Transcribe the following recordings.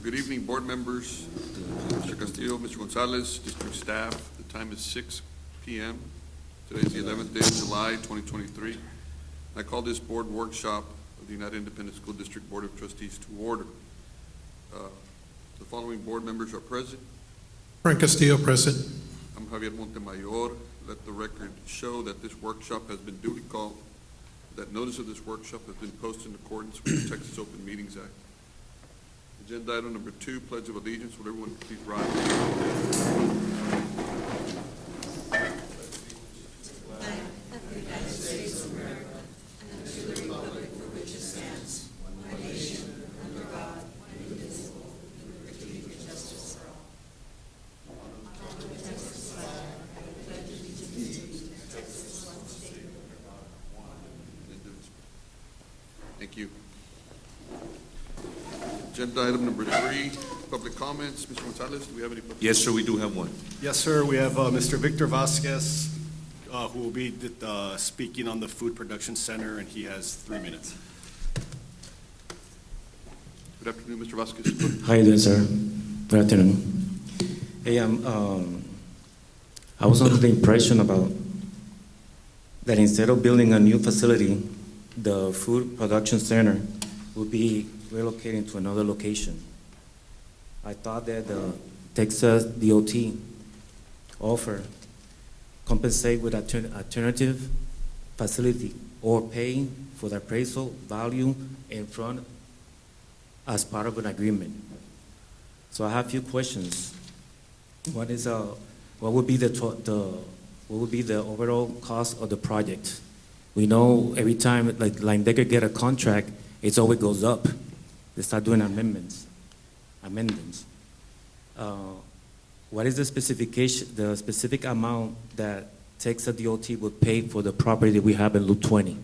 Good evening, board members, Mr. Castillo, Mr. Gonzalez, district staff. The time is 6 p.m. Today is the 11th day of July, 2023. I call this board workshop of the United Independent School District Board of Trustees to order. The following board members are present. Frank Castillo, present. I'm Javier Montemayor. Let the record show that this workshop has been duly called, that notice of this workshop has been posted in accordance with the Texas Open Meetings Act. Agenda item number 2, Pledge of Allegiance. Will everyone please rise? Thank you. Agenda item number 3, public comments. Mr. Gonzalez, do we have any public? Yes, sir, we do have one. Yes, sir. We have Mr. Victor Vasquez, who will be speaking on the Food Production Center, and he has 3 minutes. Good afternoon, Mr. Vasquez. How you doing, sir? Good afternoon. Hey, I was under the impression about that instead of building a new facility, the food production center would be relocating to another location. I thought that the Texas DOT offer compensate with alternative facility or pay for the appraisal value in front as part of an agreement. So I have a few questions. What would be the overall cost of the project? We know every time like Leyendecker get a contract, it always goes up. They start doing amendments. What is the specific amount that Texas DOT would pay for the property that we have in Loop 20?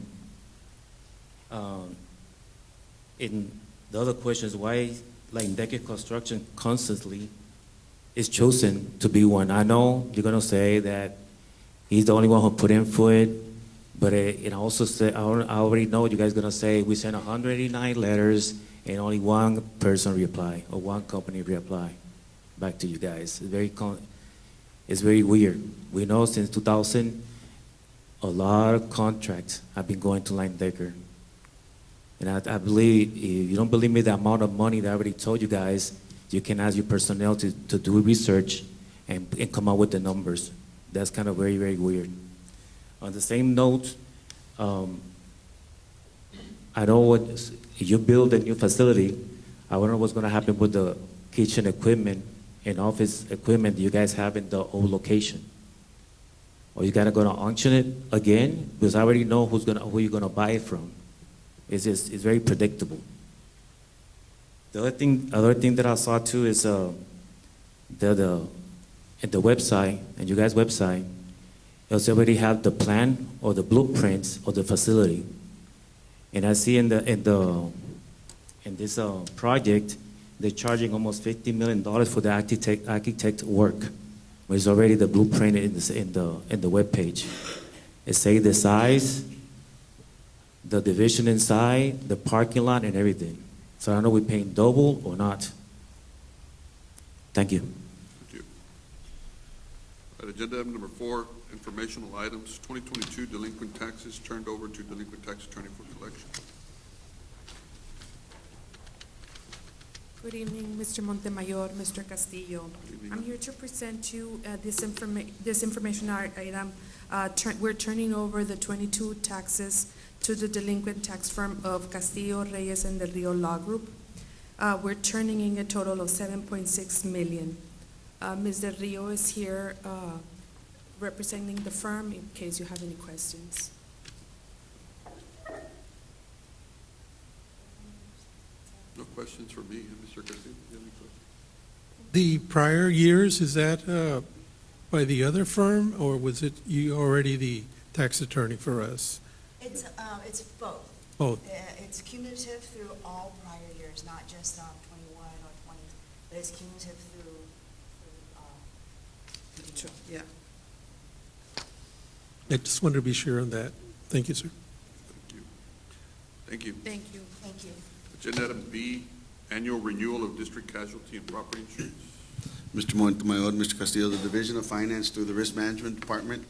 In the other question is why Leyendecker Construction constantly is chosen to be one. I know you're gonna say that he's the only one who put in for it, but I also say I already know you guys are gonna say we sent 189 letters and only one person reply or one company reply back to you guys. It's very weird. We know since 2000, a lot of contracts have been going to Leyendecker. And I believe, if you don't believe me, the amount of money that I already told you guys, you can ask your personnel to do research and come up with the numbers. That's kind of very, very weird. On the same note, I know if you build a new facility, I wonder what's gonna happen with the kitchen equipment and office equipment you guys have in the old location. Or you gotta auction it again? Because I already know who you're gonna buy it from. It's very predictable. The other thing that I saw too is at the website, and you guys' website, you already have the plan or the blueprints of the facility. And I see in this project, they're charging almost $50 million for the architect work. There's already the blueprint in the web page. It says the size, the division inside, the parking lot, and everything. So I don't know we're paying double or not. Thank you. Thank you. Agenda item number 4, informational items. 2022 delinquent taxes turned over to delinquent tax attorney for collection. Good evening, Mr. Montemayor, Mr. Castillo. Good evening. I'm here to present you this information item. We're turning over the 22 taxes to the delinquent tax firm of Castillo, Reyes, and Del Rio Law Group. We're turning in a total of $7.6 million. Ms. Del Rio is here representing the firm in case you have any questions. No questions for me, Mr. Castillo? Do you have any questions? The prior years, is that by the other firm, or was it you already the tax attorney for us? It's both. Both. It's cumulative through all prior years, not just 21 or 20, but it's cumulative through Yeah. I just wanted to be sure on that. Thank you, sir. Thank you. Thank you. Thank you. Thank you. Agenda item B, annual renewal of district casualty and property insurance. Mr. Montemayor, Mr. Castillo, the Division of Finance through the Risk Management Department.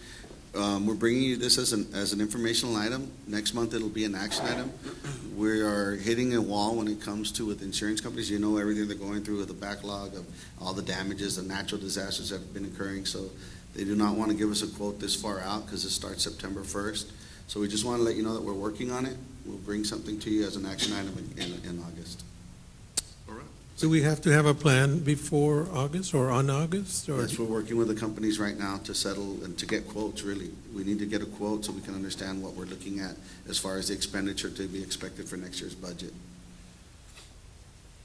We're bringing you this as an informational item. Next month, it'll be an action item. We are hitting a wall when it comes to with insurance companies. You know everything they're going through with the backlog of all the damages, the natural disasters that have been occurring. So they do not want to give us a quote this far out because it starts September 1st. So we just want to let you know that we're working on it. We'll bring something to you as an action item in August. All right. Do we have to have a plan before August or on August, or? Yes, we're working with the companies right now to settle and to get quotes, really. We need to get a quote so we can understand what we're looking at as far as the expenditure to be expected for next year's budget.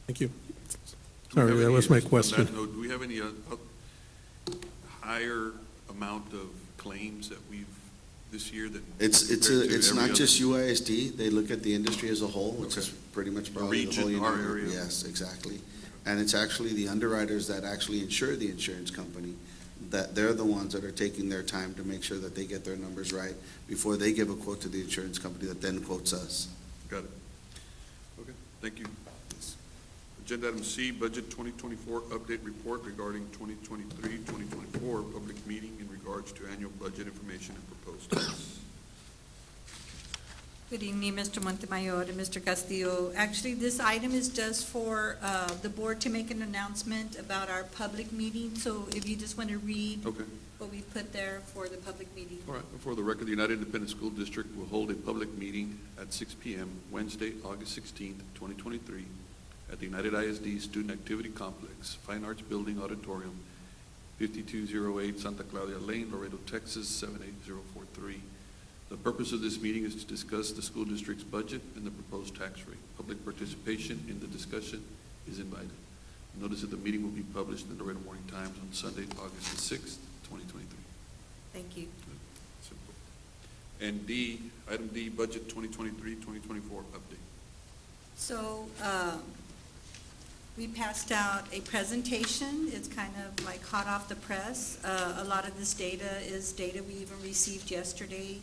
Thank you. Do we Sorry, have that any- was my on that question. note, do we have any higher amount of claims that we've, this year that? It's compared to it's every not other- just UISD. They look at the industry as a whole, which is Okay. pretty much The probably the whole region, our universe. area. Yes, exactly. And it's actually the underwriters that actually insure the insurance company, that they're the ones that are taking their time to make sure that they get their numbers right before they give a quote to the insurance company that then quotes us. Got it. Okay, thank you. Agenda item C, Budget 2024 Update Report regarding 2023-2024 public meeting in regards to annual budget information and proposed tax. Good evening, Mr. Montemayor and Mr. Castillo. Actually, this item is just for the board to make an announcement about our public meeting. So if you just want to read Okay, what we've put there for the public meeting. all right. For the record, the United Independent School District will hold a public meeting at 6 p.m. Wednesday, August 16th, 2023, at the United ISD Student Activity Complex, Fine Arts Building Auditorium, 5208 Santa Claudia Lane, Laredo, Texas, 78043. The purpose of this meeting is to discuss the school district's budget and the proposed tax rate. Public participation in the discussion is invited. Notice that the meeting will be published in the Laredo Morning Times on Sunday, August the 6th, 2023. Thank you. Simple. And D, item D, Budget 2023-2024 update. So we passed out a presentation. It's kind of like hot off the press. A lot of this data is data we even received yesterday.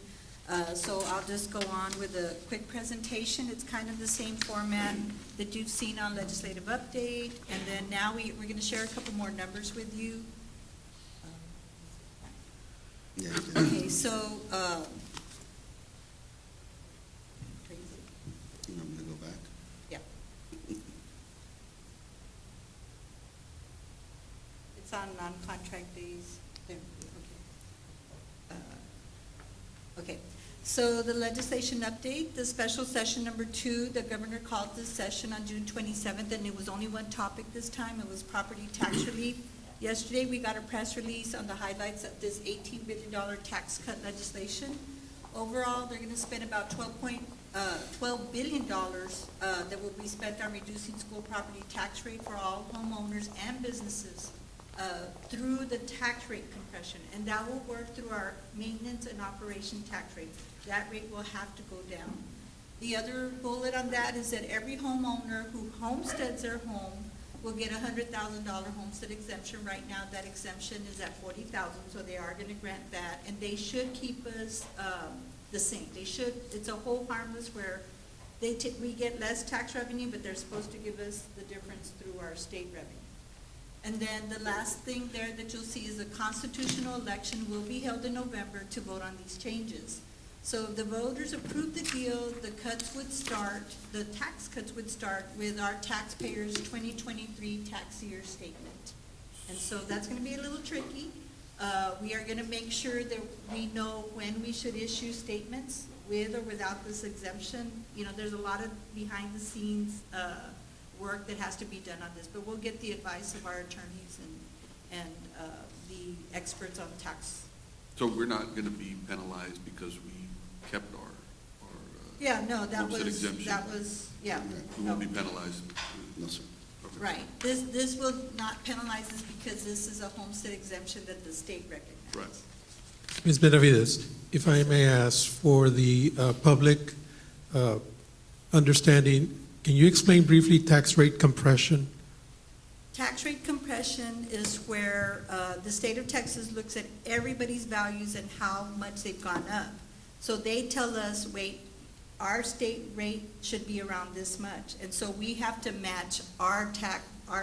So I'll just go on with a quick presentation. It's kind of the same format that you've seen on legislative update. And then now we're going to share a couple more numbers with you. Yeah. Okay, so, You want me to go back? it's on non-contract days. There, okay. Okay, so the legislation update, the special session number 2, the governor called this session on June 27th, and it was only one topic this time. It was property tax relief. Yesterday, we got a press release on the highlights of this $18 billion tax cut legislation. Overall, they're going to spend about $12 billion that will be spent on reducing school property tax rate for all homeowners and businesses through the tax rate compression. And that will work through our maintenance and operation tax rate. That rate will have to go down. The other bullet on that is that every homeowner who homesteads their home will get a $100,000 homestead exemption. Right now, that exemption is at $40,000, so they are going to grant that, and they should keep us the same. They should. It's a whole harmless where we get less tax revenue, but they're supposed to give us the difference through our state revenue. And then the last thing there that you'll see is a constitutional election will be held in November to vote on these changes. So if the voters approved the deal, the tax cuts would start with our taxpayers' 2023 tax year statement. And so that's going to be a little tricky. We are going to make sure that we know when we should issue statements with or without this exemption. You know, there's a lot of behind the scenes work that has to be done on this, but we'll get the advice of our attorneys and the experts on tax. So we're not going to be penalized because we kept our Yeah, no, that homestead was, exemption. yeah. We won't be penalized. No, sir. Okay. Right. This will not penalize us because this is a homestead exemption that the state recognizes. Right. Ms. Benavides, if I may ask for the public understanding, can you explain briefly tax rate compression? Tax rate compression is where the state of Texas looks at everybody's values and how much they've gone up. So they tell us, wait, our state rate should be around this much. And so we have to match our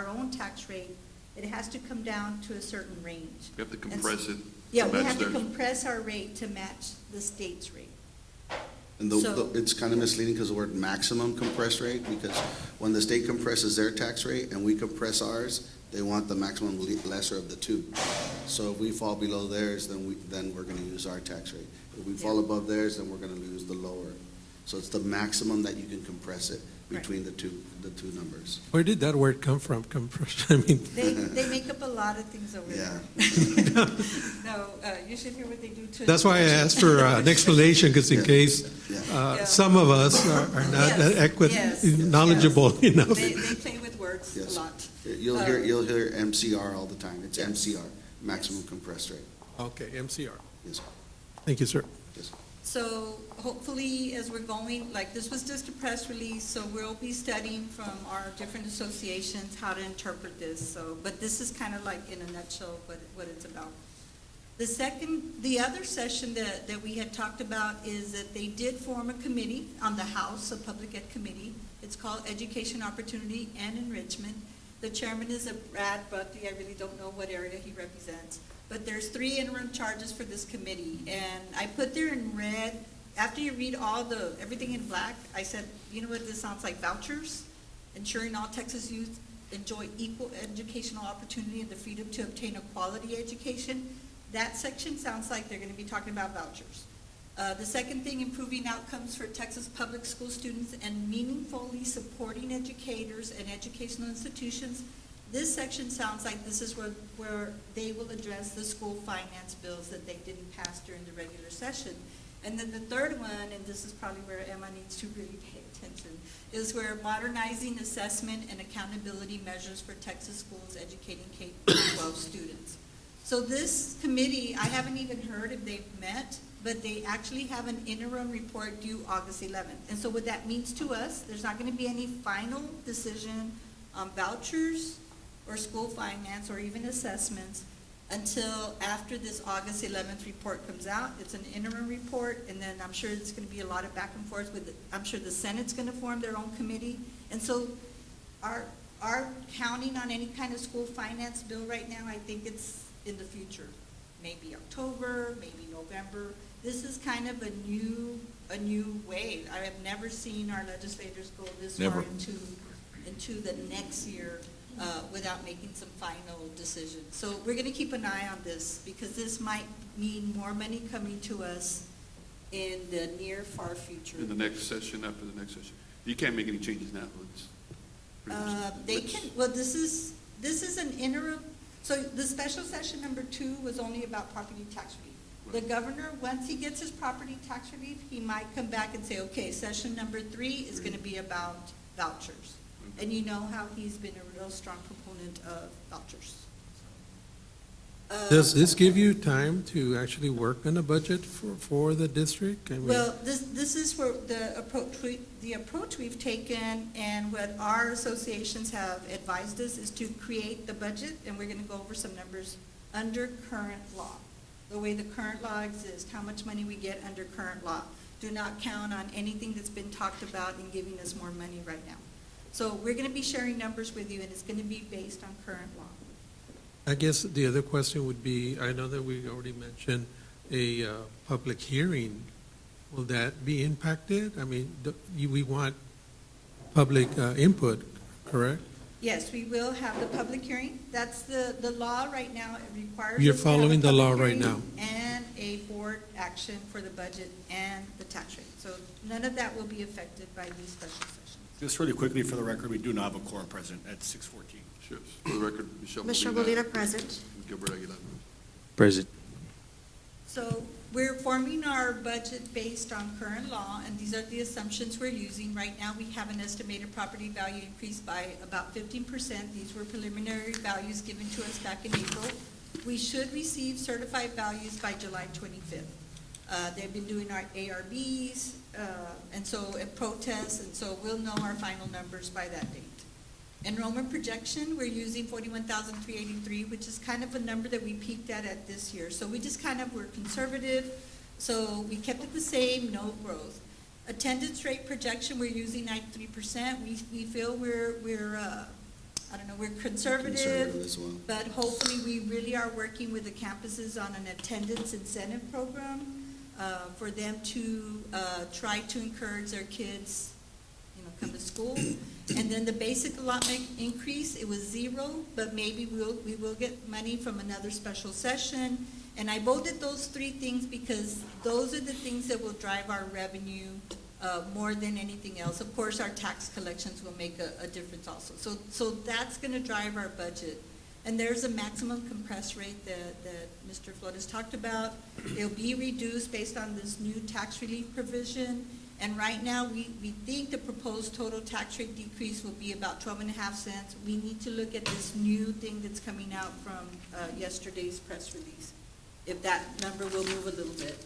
own tax rate. It has to come down to a certain range. We have to compress it. Yeah, to we match have to theirs. compress our rate to match the state's rate. And So- it's kind of misleading because the word maximum compressed rate, because when the state compresses their tax rate and we compress ours, they want the maximum lesser of the two. So if we fall below theirs, then we're gonna use our tax rate. If we fall above theirs, then we're gonna use the lower. So it's the maximum that you can compress it between the two numbers. Where did that word come from, compression? I mean, They make up a lot of things over Yeah. there. No, you should hear what they do to. that's why I asked for an explanation, because in Yeah. case Yeah. some of us are not Yes, yes, knowledgeable enough. They play with words a Yes. lot. You'll hear MCR all the time. It's MCR, maximum compressed rate. Okay, MCR. Yes, Thank you, sir. yes. So hopefully, as we're going, like, this was just a press release, so we'll be studying from our different associations how to interpret this, so, but this is kind of like in a nutshell what it's about. The other session that we had talked about is that they did form a committee on the House, a Public Ed committee. It's called Education Opportunity and Enrichment. The chairman is a Brad Buckley. I really don't know what area he represents. But there's 3 interim charges for this committee, and I put there in red, after you read everything in black, I said, you know what, this sounds like vouchers, ensuring all Texas youth enjoy equal educational opportunity and the freedom to obtain a quality education. That section sounds like they're gonna be talking about vouchers. The second thing, improving outcomes for Texas public school students and meaningfully supporting educators and educational institutions. This section sounds like this is where they will address the school finance bills that they didn't pass during the regular session. And then the third one, and this is probably where Emma needs to really pay attention, is where modernizing assessment and accountability measures for Texas schools educating K-12 students. So this committee, I haven't even heard if they've met, but they actually have an interim report due August 11th. And so what that means to us, there's not going to be any final decision on vouchers or school finance or even assessments until after this August 11th report comes out. It's an interim report, and then I'm sure it's going to be a lot of back and forth with, I'm sure the Senate's going to form their own committee. And so our counting on any kind of school finance bill right now, I think it's in the future. Maybe October, maybe November. This is kind of a new way. I have never seen our legislators go this far into the next year without making some final decisions. So we're going to keep an eye on this because this might mean more money coming to us in the near far future. In the next session, after the next session. You can't make any changes now. It's pretty much- They can, well, this is an interim, so the special session number 2 was only about property tax relief. The governor, once he gets his property tax relief, he might come back and say, okay, session number 3 is going to be about vouchers. And you know how he's been a real strong proponent of vouchers. Does this give you time to actually work on a budget for the district? I mean, Well, this is where the approach we've taken and what our associations have advised us is to create the budget, and we're going to go over some numbers under current law. The way the current law exists, how much money we get under current law. Do not count on anything that's been talked about in giving us more money right now. So we're going to be sharing numbers with you, and it's going to be based on current law. I guess the other question would be, I know that we already mentioned a public hearing. Will that be impacted? I mean, we want public input, correct? Yes, we will have the public hearing. That's the law right now. It requires. You're us to have a following the law public right hearing now. And a board action for the budget and the tax rate. So none of that will be affected by these special sessions. Just really quickly for the record, we do not have a quorum present at 6:14. Sure. For the record, Michelle Commissioner Molina. Molina, present. Gilbert Aguilar. Present. So we're forming our budget based on current law, and these are the assumptions we're using. Right now, we have an estimated property value increase by about 15%. These were preliminary values given to us back in April. We should receive certified values by July 25th. They've been doing our ARBs, and protests, and so we'll know our final numbers by that date. Enrollment projection, we're using 41,383, which is kind of a number that we peaked at this year. So we just kind of were conservative, so we kept it the same, no growth. Attendance rate projection, we're using 93%. We feel we're I don't know, we're Conservative as well. but hopefully, we really are working with the campuses on an attendance incentive program for them to try to encourage their kids, come to school. And then the basic allotment increase, it was 0, but maybe we will get money from another special session. And I bolded those 3 things because those are the things that will drive our revenue more than anything else. Of course, our tax collections will make a difference also. So that's going to drive our budget. And there's a maximum compress rate that Mr. Flores talked about. It'll be reduced based on this new tax relief provision. And right now, we think the proposed total tax rate decrease will be about 12.5 cents. We need to look at this new thing that's coming out from yesterday's press release, if that number will move a little bit.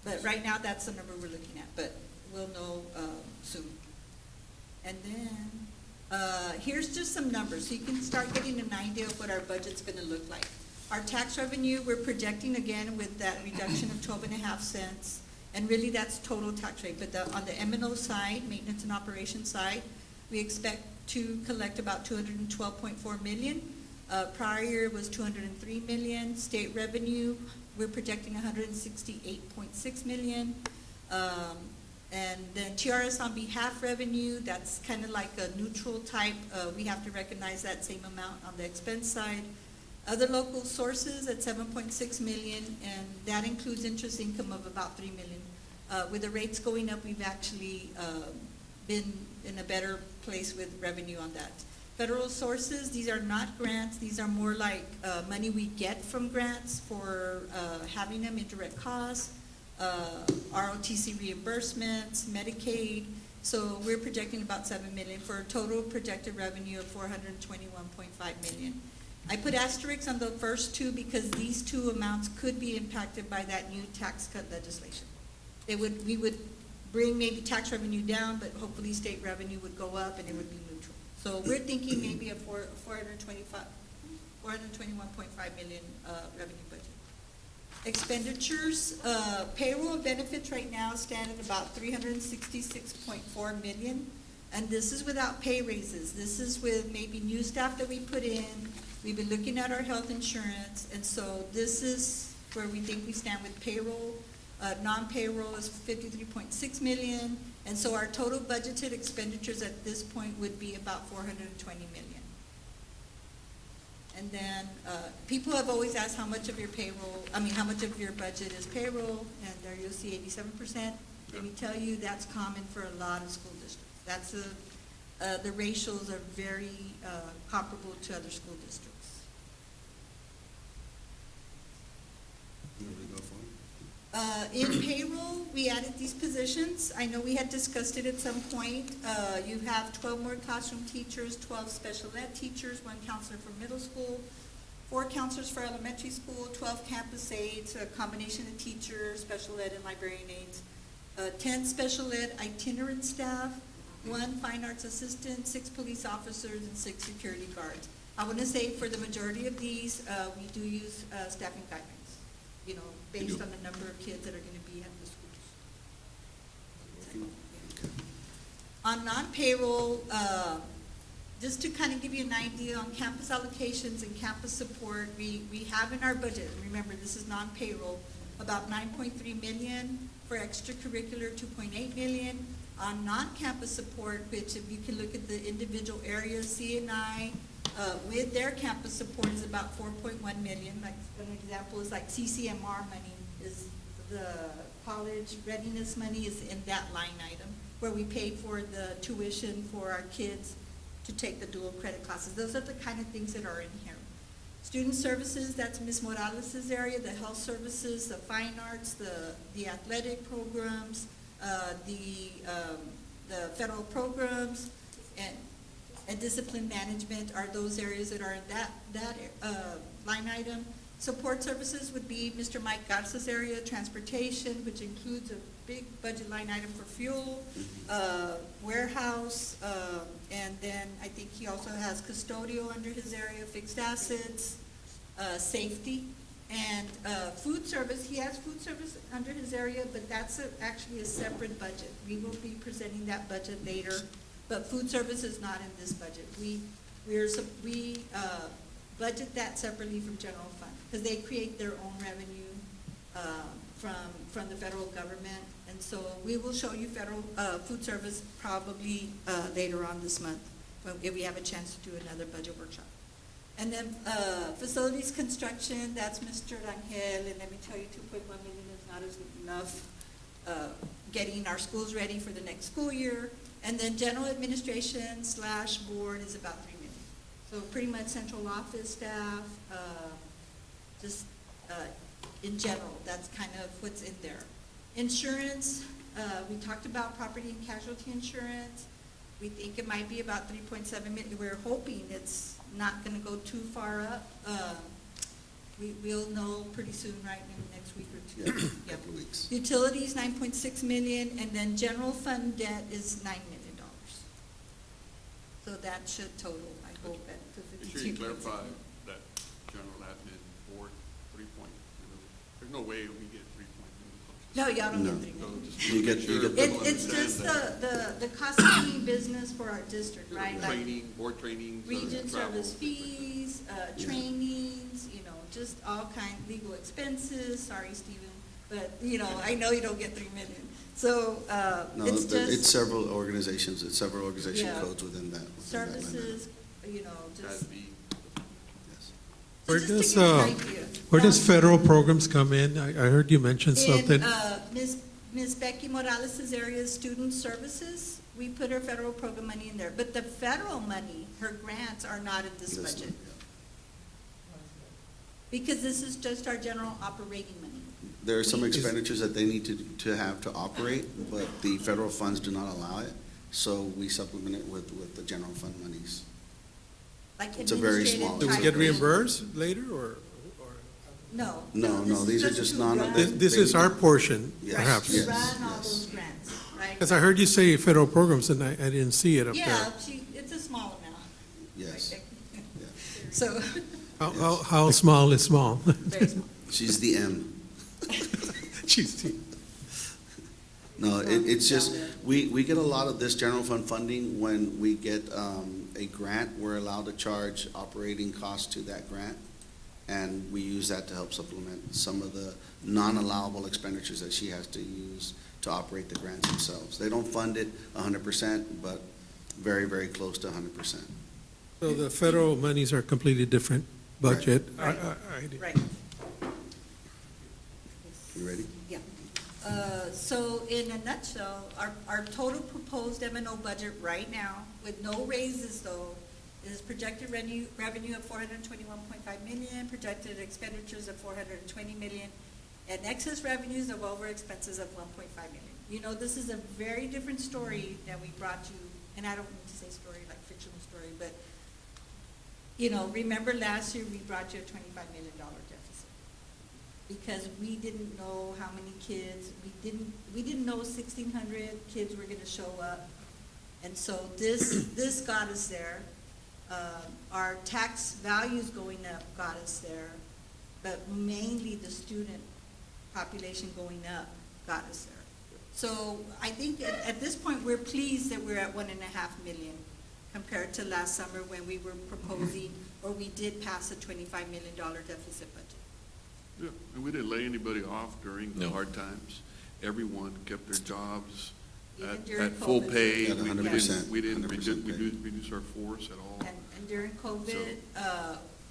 But right now, that's the number we're looking at, but we'll know soon. And then, here's just some numbers, so you can start getting an idea of what our budget's gonna look like. Our tax revenue, we're projecting again with that reduction of 12.5 cents, and really that's total tax rate. But on the M&O side, maintenance and operations side, we expect to collect about $212.4 million. Prior year was $203 million. State revenue, we're projecting $168.6 million. And then TRS on behalf revenue, that's kind of like a neutral type. We have to recognize that same amount on the expense side. Other local sources at $7.6 million, and that includes interest income of about $3 million. With the rates going up, we've actually been in a better place with revenue on that. Federal sources, these are not grants. These are more like money we get from grants for having them, indirect costs, ROTC reimbursements, Medicaid. So we're projecting about $7 million for a total projected revenue of $421.5 million. I put asterisks on the first 2 because these 2 amounts could be impacted by that new tax cut legislation. We would bring maybe tax revenue down, but hopefully state revenue would go up and it would be neutral. So we're thinking maybe a $421.5 million revenue budget. Expenditures, payroll and benefits right now stand at about $366.4 million, and this is without pay raises. This is with maybe new staff that we put in. We've been looking at our health insurance, and so this is where we think we stand with payroll. Non-payroll is $53.6 million, and so our total budgeted expenditures at this point would be about $420 million. And then people have always asked how much of your how much of your budget is payroll, and there you'll see 87%. Let me tell you, that's common for a lot of school districts. That's the ratios are very comparable to other school districts. In payroll, we added these positions. I know we had discussed it at some point. You have 12 more classroom teachers, 12 special ed teachers, 1 counselor for middle school, 4 counselors for elementary school, 12 campus aides, a combination of teachers, special ed, and librarian aides, 10 special ed itinerant staff, 1 fine arts assistant, 6 police officers, and 6 security guards. I want to say for the majority of these, we do use staffing guidelines, based on the number of kids that are going to be at the schools. On non-payroll, just to kind of give you an idea on campus allocations and campus support, we have in our budget, remember this is non-payroll, about $9.3 million, for extracurricular $2.8 million, on non-campus support, which if you can look at the individual areas, CNI, with their campus support is about $4.1 million. Like an example is like CCMR money is the college readiness money is in that line item where we pay for the tuition for our kids to take the dual credit classes. Those are the kind of things that are in here. Student services, that's Ms. Morales' area, the health services, the fine arts, the athletic programs, the federal programs, and discipline management are those areas that are in that line item. Support services would be Mr. Mike Garza's area, transportation, which includes a big budget line item for fuel, warehouse, and then I think he also has custodial under his area, fixed assets, safety. And food service, he has food service under his area, but that's actually a separate budget. We will be presenting that budget later, but food service is not in this budget. We budget that separately from general fund, because they create their own revenue from the federal government. And so we will show you federal food service probably later on this month, if we have a chance to do another budget workshop. And then facilities construction, that's Mr. Rangel, and let me tell you, 2.1 million is not enough getting our schools ready for the next school year. And then general administration / board is about 3 million. So pretty much central office staff, just in general, that's kind of what's in there. Insurance, we talked about property and casualty insurance. We think it might be about 3.7 million. We're hoping it's not going to go too far up. We'll know pretty soon, right, in the next week or two. Yeah, Yep. couple of weeks. Utilities, 9.6 million, and then general fund debt is $9 million. So that should total, I hope, to Make sure you 52.6. clarify that general admin board 3 point. There's no way we get 3 point. No, y'all don't No. get 3 million. You get- you get- It's just the cost of doing business for our district, right? Like Training, board trainings. region travel. service fees, trainings, just all legal expenses, sorry, Stephen, but, I know you don't get 3 million. So, No, it's it's just several organizations, Yeah. codes within that. services, just. That'd be- Yes. So Where just to does, give you an idea. Where does federal programs come in? I heard you mention something. In Ms. Becky Morales' area is student services, we put her federal program money in there, but the federal money, her grants are not in this This budget. one, Because this is just our general operating money. yeah. There are some expenditures that they need to have to operate, but the federal funds do not allow it, so we supplement it with the general fund monies. Like It's a very administrative small- Do we type get of- reimbursed later, or? No. No, this is these are just just to non- run- This is our portion, Yes, perhaps. To yes. run all those grants, right? Because I heard you say federal programs, and I didn't see it up Yeah, there. it's a small amount. Yes. right? Yeah. So, How small is small? very small. She's the M. Jeez. No, it's just, we get a lot of this general fund funding when we get a grant. We're allowed to charge operating costs to that grant, and we use that to help supplement some of the non-allowable expenditures that she has to use to operate the grants themselves. They don't fund it 100%, but very, very close to 100%. So the federal monies are completely different budget. Right. I- Right. You ready? Yeah. So in a nutshell, our total proposed M&O budget right now, with no raises though, is projected revenue of 421.5 million, projected expenditures of 420 million, and excess revenues of over expenses of 1.5 million. This is a very different story that we brought you, and I don't mean to say story like fictional story, but, remember last year we brought you a $25 million deficit because we didn't know how many kids, we didn't know 1,600 kids were gonna show up. And so this got us there. Our tax values going up got us there, but mainly the student population going up got us there. So I think at this point, we're pleased that we're at 1.5 million compared to last summer when we were proposing, or we did pass a $25 million deficit budget. Yeah, and we didn't lay anybody off during the No. hard times. Everyone kept their jobs Even at during full COVID. pay. At 100%, We didn't 100% pay. reduce our force at all. And during COVID,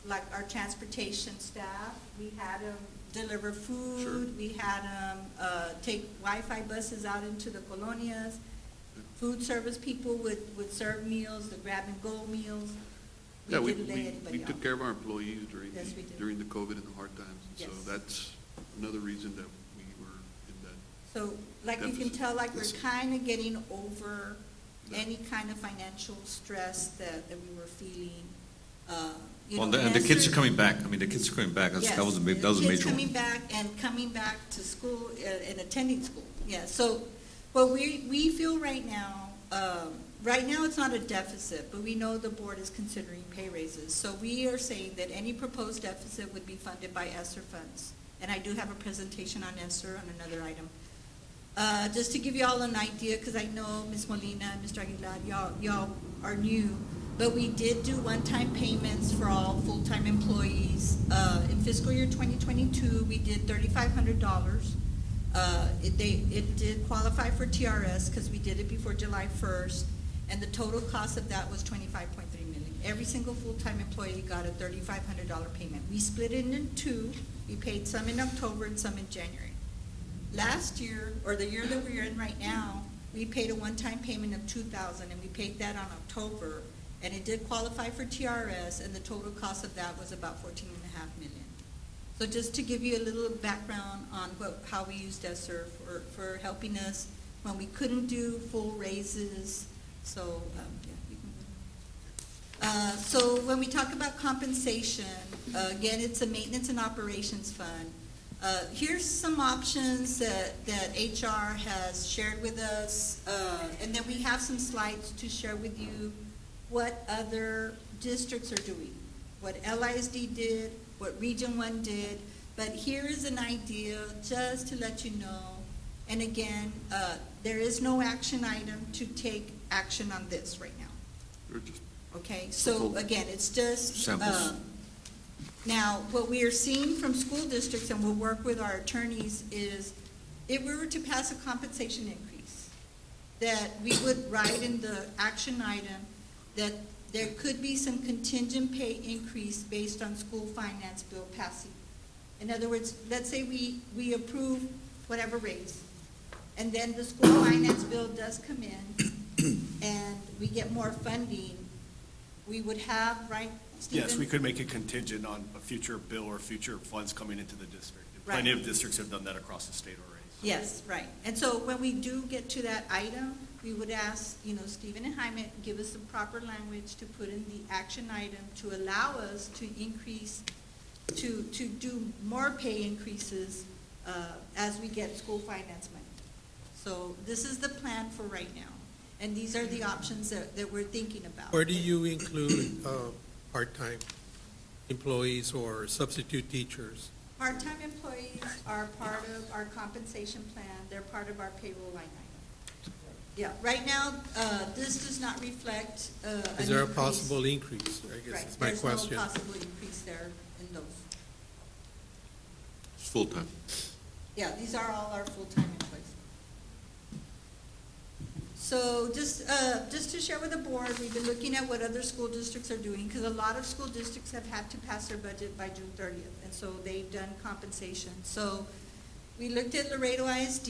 like our transportation staff, we had them deliver food. Sure. We had them take Wi-Fi buses out into the colonias. Food service people would serve meals, the grab-and-go meals. Yeah, we didn't lay anybody took off. care of our employees during, Yes, we did. during the COVID and the hard times. And Yes. so that's another reason that we were in that. So, like you can Deficit. tell, like we're Yes, sir. kind of getting over Yeah. any kind of financial stress that we were feeling. Well, and the kids are coming back. I mean, the kids are coming back. That was a Yes, that was a kids major coming one. back and coming back to school and attending school, yeah. So, but we feel right now, right now it's not a deficit, but we know the board is considering pay raises. So we are saying that any proposed deficit would be funded by ESSER funds. And I do have a presentation on ESSER on another item. Just to give you all an idea, because I know Ms. Molina and Mr. Aguilar, y'all are new, but we did do one-time payments for all full-time employees. In fiscal year 2022, we did $3,500. It did qualify for TRS because we did it before July 1st, and the total cost of that was $25.3 million. Every single full-time employee got a $3,500 payment. We split it into two. We paid some in October and some in January. Last year, or the year that we're in right now, we paid a one-time payment of $2,000, and we paid that on October, and it did qualify for TRS, and the total cost of that was about $14.5 million. So just to give you a little background on how we used ESSER for helping us when we couldn't do full raises. So, yeah, you can go. So when we talk about compensation, again, it's a maintenance and operations fund. Here's some options that HR has shared with us, and then we have some slides to share with you what other districts are doing, what LISD did, what Region 1 did, but here is an idea just to let you know. And again, there is no action item to take action on this right now. We're just Okay, so again, it's just, Samples. now, what we are seeing from school districts, and we'll work with our attorneys, is if we were to pass a compensation increase, that we would write in the action item that there could be some contingent pay increase based on school finance bill passing. In other words, let's say we approve whatever raise, and then the school finance bill does come in, and we get more funding, we would have, right, Stephen? Yes, we could make it contingent on a future bill or future funds coming into the district. Right. Plenty of districts have done that across the state already. Yes, right. And so when we do get to that item, we would ask, Stephen and Jaime, give us the proper language to put in the action item to allow us to increase, to do more pay increases as we get school finance money. So this is the plan for right now. And these are the options that we're thinking about. Where do you include part-time employees or substitute teachers? Part-time employees are part of our compensation plan. They're part of our payroll line item. Yeah, right now, this does not reflect an Is there a increase. possible increase? I guess Right, is my question. there's no possible increase there in those. It's full-time. Yeah, these are all our full-time employees. So just to share with the board, we've been looking at what other school districts are doing, because a lot of school districts have had to pass their budget by June 30th, and so they've done compensation. So we looked at Laredo ISD.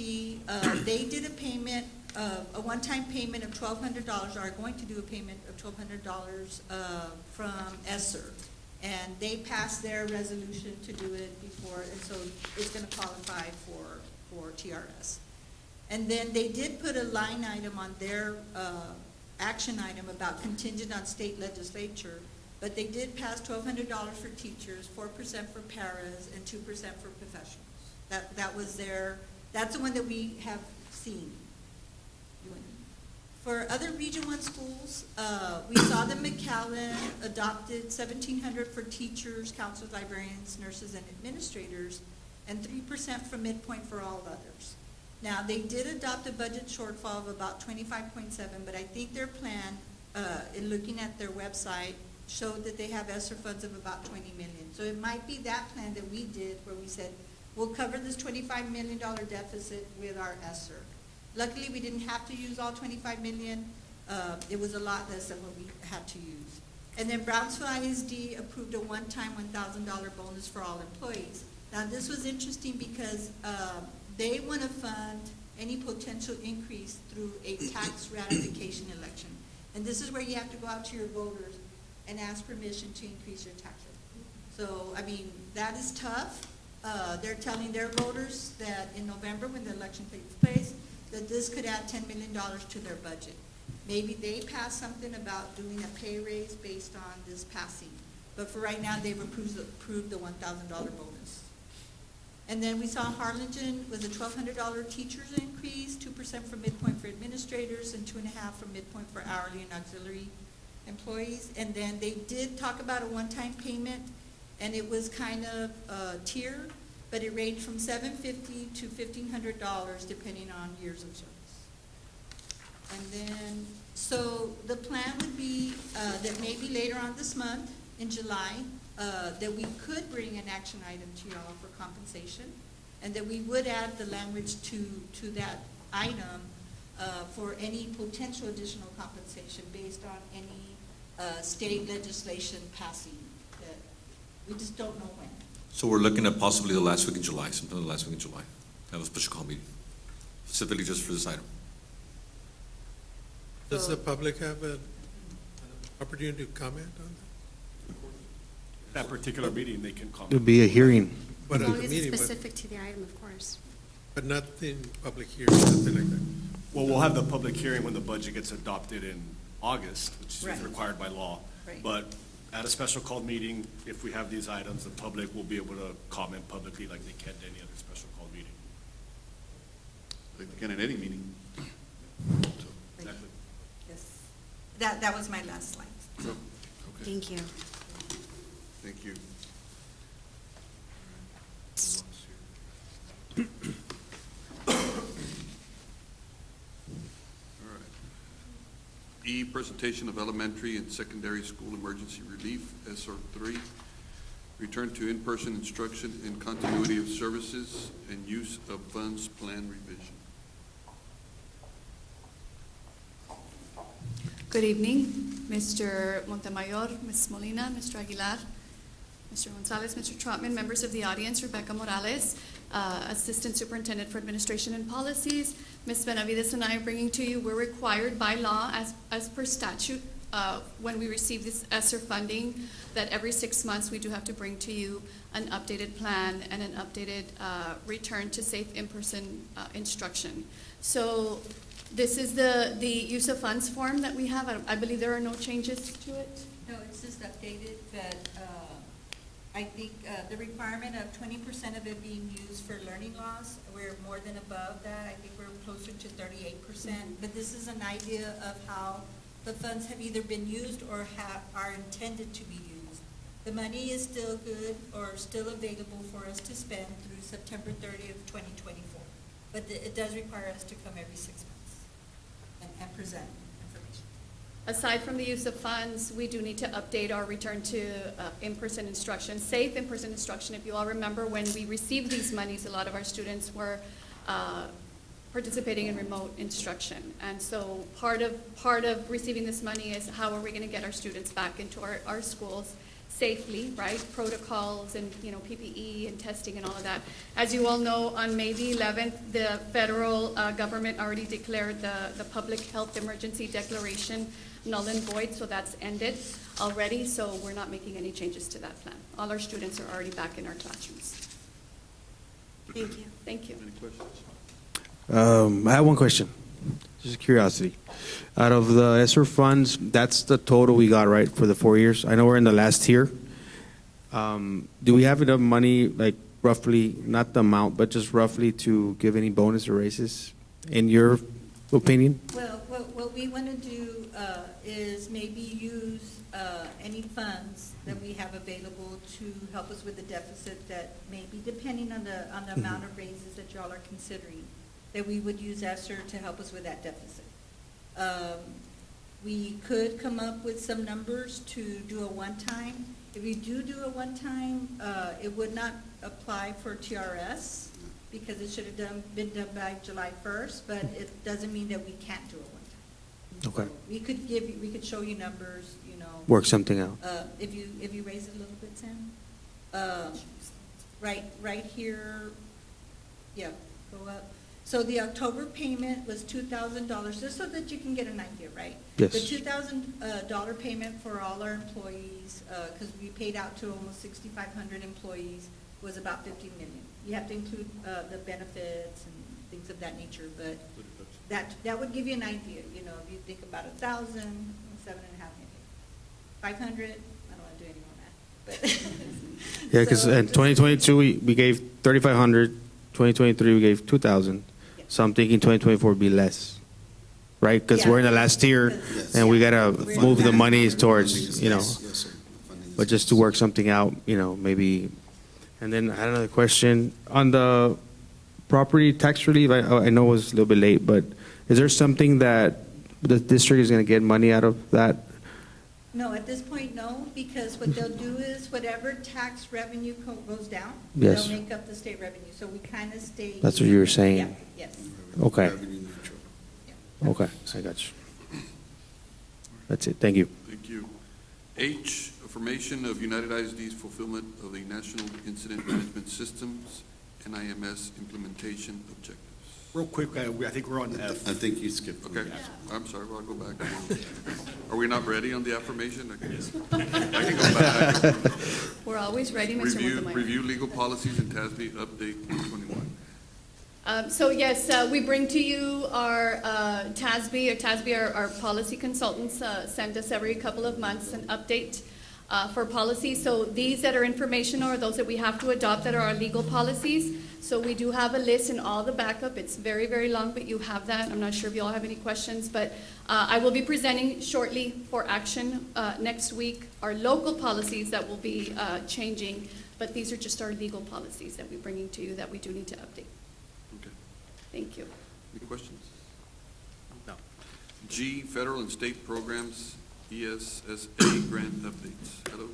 They did a payment, a one-time payment of $1,200, or are going to do a payment of $1,200 from ESSER. And they passed their resolution to do it before, and so it's going to qualify for TRS. And then they did put a line item on their action item about contingent on state legislature, but they did pass $1,200 for teachers, 4% for paras, and 2% for professionals. That was that's the one that we have seen. For other Region 1 schools, we saw that McAllen adopted $1,700 for teachers, counselors, librarians, nurses, and administrators, and 3% from midpoint for all others. Now, they did adopt a budget shortfall of about 25.7, but I think their plan, in looking at their website, showed that they have ESSER funds of about $20 million. So it might be that plan that we did where we said, we'll cover this $25 million deficit with our ESSER. Luckily, we didn't have to use all $25 million. It was a lot less than what we had to use. And then Brownsville ISD approved a one-time $1,000 bonus for all employees. Now, this was interesting because they want to fund any potential increase through a tax ratification election. And this is where you have to go out to your voters and ask permission to increase your tax rate. So, I mean, that is tough. They're telling their voters that in November, when the election takes place, that this could add $10 million to their budget. Maybe they pass something about doing a pay raise based on this passing. But for right now, they've approved the $1,000 bonus. And then we saw Harlingen was a $1,200 teacher's increase, 2% for midpoint for administrators, and 2.5% for midpoint for hourly and auxiliary employees. And then they did talk about a one-time payment, and it was kind of tiered, but it ranged from $750 to $1,500 depending on years of service. And then, so the plan would be that maybe later on this month, in July, that we could bring an action item to y'all for compensation, and that we would add the language to that item for any potential additional compensation based on any state legislation passing. That we just don't know when. So we're looking at possibly the last week in July, sometime the last week in July, have a special call meeting, specifically just for this item. Does the public have an opportunity to comment on That particular meeting, they can It comment. would be a hearing. that? But As at long the as it's meeting, specific to the item, of course. but nothing public hearing, nothing like that. Well, we'll have the public hearing when the budget gets adopted in August, which is Right. required by law. Right. But at a special called meeting, if we have these items, the public will be able to comment publicly like they can at any other special called meeting. Like again, at any meeting. Exactly. Yes. That was my last slide. Okay, Thank you. thank you. All right. E, presentation of elementary and secondary school emergency relief, SR 3. Return to in-person instruction and continuity of services and use of funds plan revision. Good evening, Mr. Montemayor, Ms. Molina, Mr. Aguilar, Mr. Gonzalez, Mr. Trotman, members of the audience, Rebecca Morales, Assistant Superintendent for Administration and Policies. Ms. Benavides and I are bringing to you, we're required by law, as per statute, when we receive this ESSER funding, that every 6 months we do have to bring to you an updated plan and an updated return to safe in-person instruction. So this is the use of funds form that we have. I believe there are no changes to it. No, it's just updated, but I think the requirement of 20% of it being used for learning loss, we're more than above that. I think we're closer to 38%. But this is an idea of how the funds have either been used or are intended to be used. The money is still good or still available for us to spend through September 30th, 2024. But it does require us to come every 6 months and present information. Aside from the use of funds, we do need to update our return to in-person instruction, safe in-person instruction. If you all remember, when we received these monies, a lot of our students were participating in remote instruction. And so part of receiving this money is how are we going to get our students back into our schools safely, right? Protocols and, PPE and testing and all of that. As you all know, on May the 11th, the federal government already declared the public health emergency declaration null and void, so that's ended already, so we're not making any changes to that plan. All our students are already back in our classrooms. Thank you. Thank you. Any questions? I have one question, just curiosity. Out of the ESSER funds, that's the total we got, right, for the 4 years? I know we're in the last tier. Do we have enough money, like roughly, not the amount, but just roughly to give any bonus or raises, in your opinion? Well, what we want to do is maybe use any funds that we have available to help us with the deficit that may be, depending on the amount of raises that y'all are considering, that we would use ESSER to help us with that deficit. We could come up with some numbers to do a one-time. If we do a one-time, it would not apply for TRS because it should have been done by July 1st, but it doesn't mean that we can't do a one-time. Okay. We could show you numbers, Work something out. if you raise it a little bit, Sam. Right here, yeah, go up. So the October payment was $2,000, just so that you can get an idea, right? Yes. The $2,000 payment for all our employees, because we paid out to almost 6,500 employees, was about $15 million. You have to include the benefits and things of that nature, but that would give you an idea. If you think about 1,000, 7.5 million. 500, I don't want to do any more math, but Yeah, because So in this- 2022, we gave 3,500, 2023, we gave 2,000. Yeah. So I'm thinking 2024 would be less, right? Because we're in the last tier, Yes. and we gotta We're move the in the money Funding towards, is you know, less. Yes, sir. Funding is but just to less. work something out, you know, maybe. And then I had another question. On the property tax relief, I know it was a little bit late, but is there something that the district is gonna get money out of that? No, at this point, no, because what they'll do is whatever tax revenue goes down, Yes. they'll make up the state revenue. So we kind of stay. That's what you were saying. Yeah, yes. Okay. Revenue neutral. Okay, I got you. That's it, thank you. Thank you. H, affirmation of United ISD's fulfillment of the National Incident Management Systems, NIMS implementation objectives. Real quick, I think we're on F. I think you skipped. one. Okay, I'm sorry, well, I'll go back. Are we not ready on the affirmation? I can go back. We're always ready, Mr. Montemayor. Review legal policies and TASB update 2021. So yes, we bring to you our TASB, our policy consultants, send us every couple of months an update for policy. So these that are informational are those that we have to adopt that are our legal policies. So we do have a list in all the backup. It's very, very long, but you have that. I'm not sure if you all have any questions, but I will be presenting shortly for action next week our local policies that will be changing, but these are just our legal policies that we're bringing to you that we do need to update. Okay. Thank you. Any questions? No. G, federal and state programs, ESSA grant updates. Hello.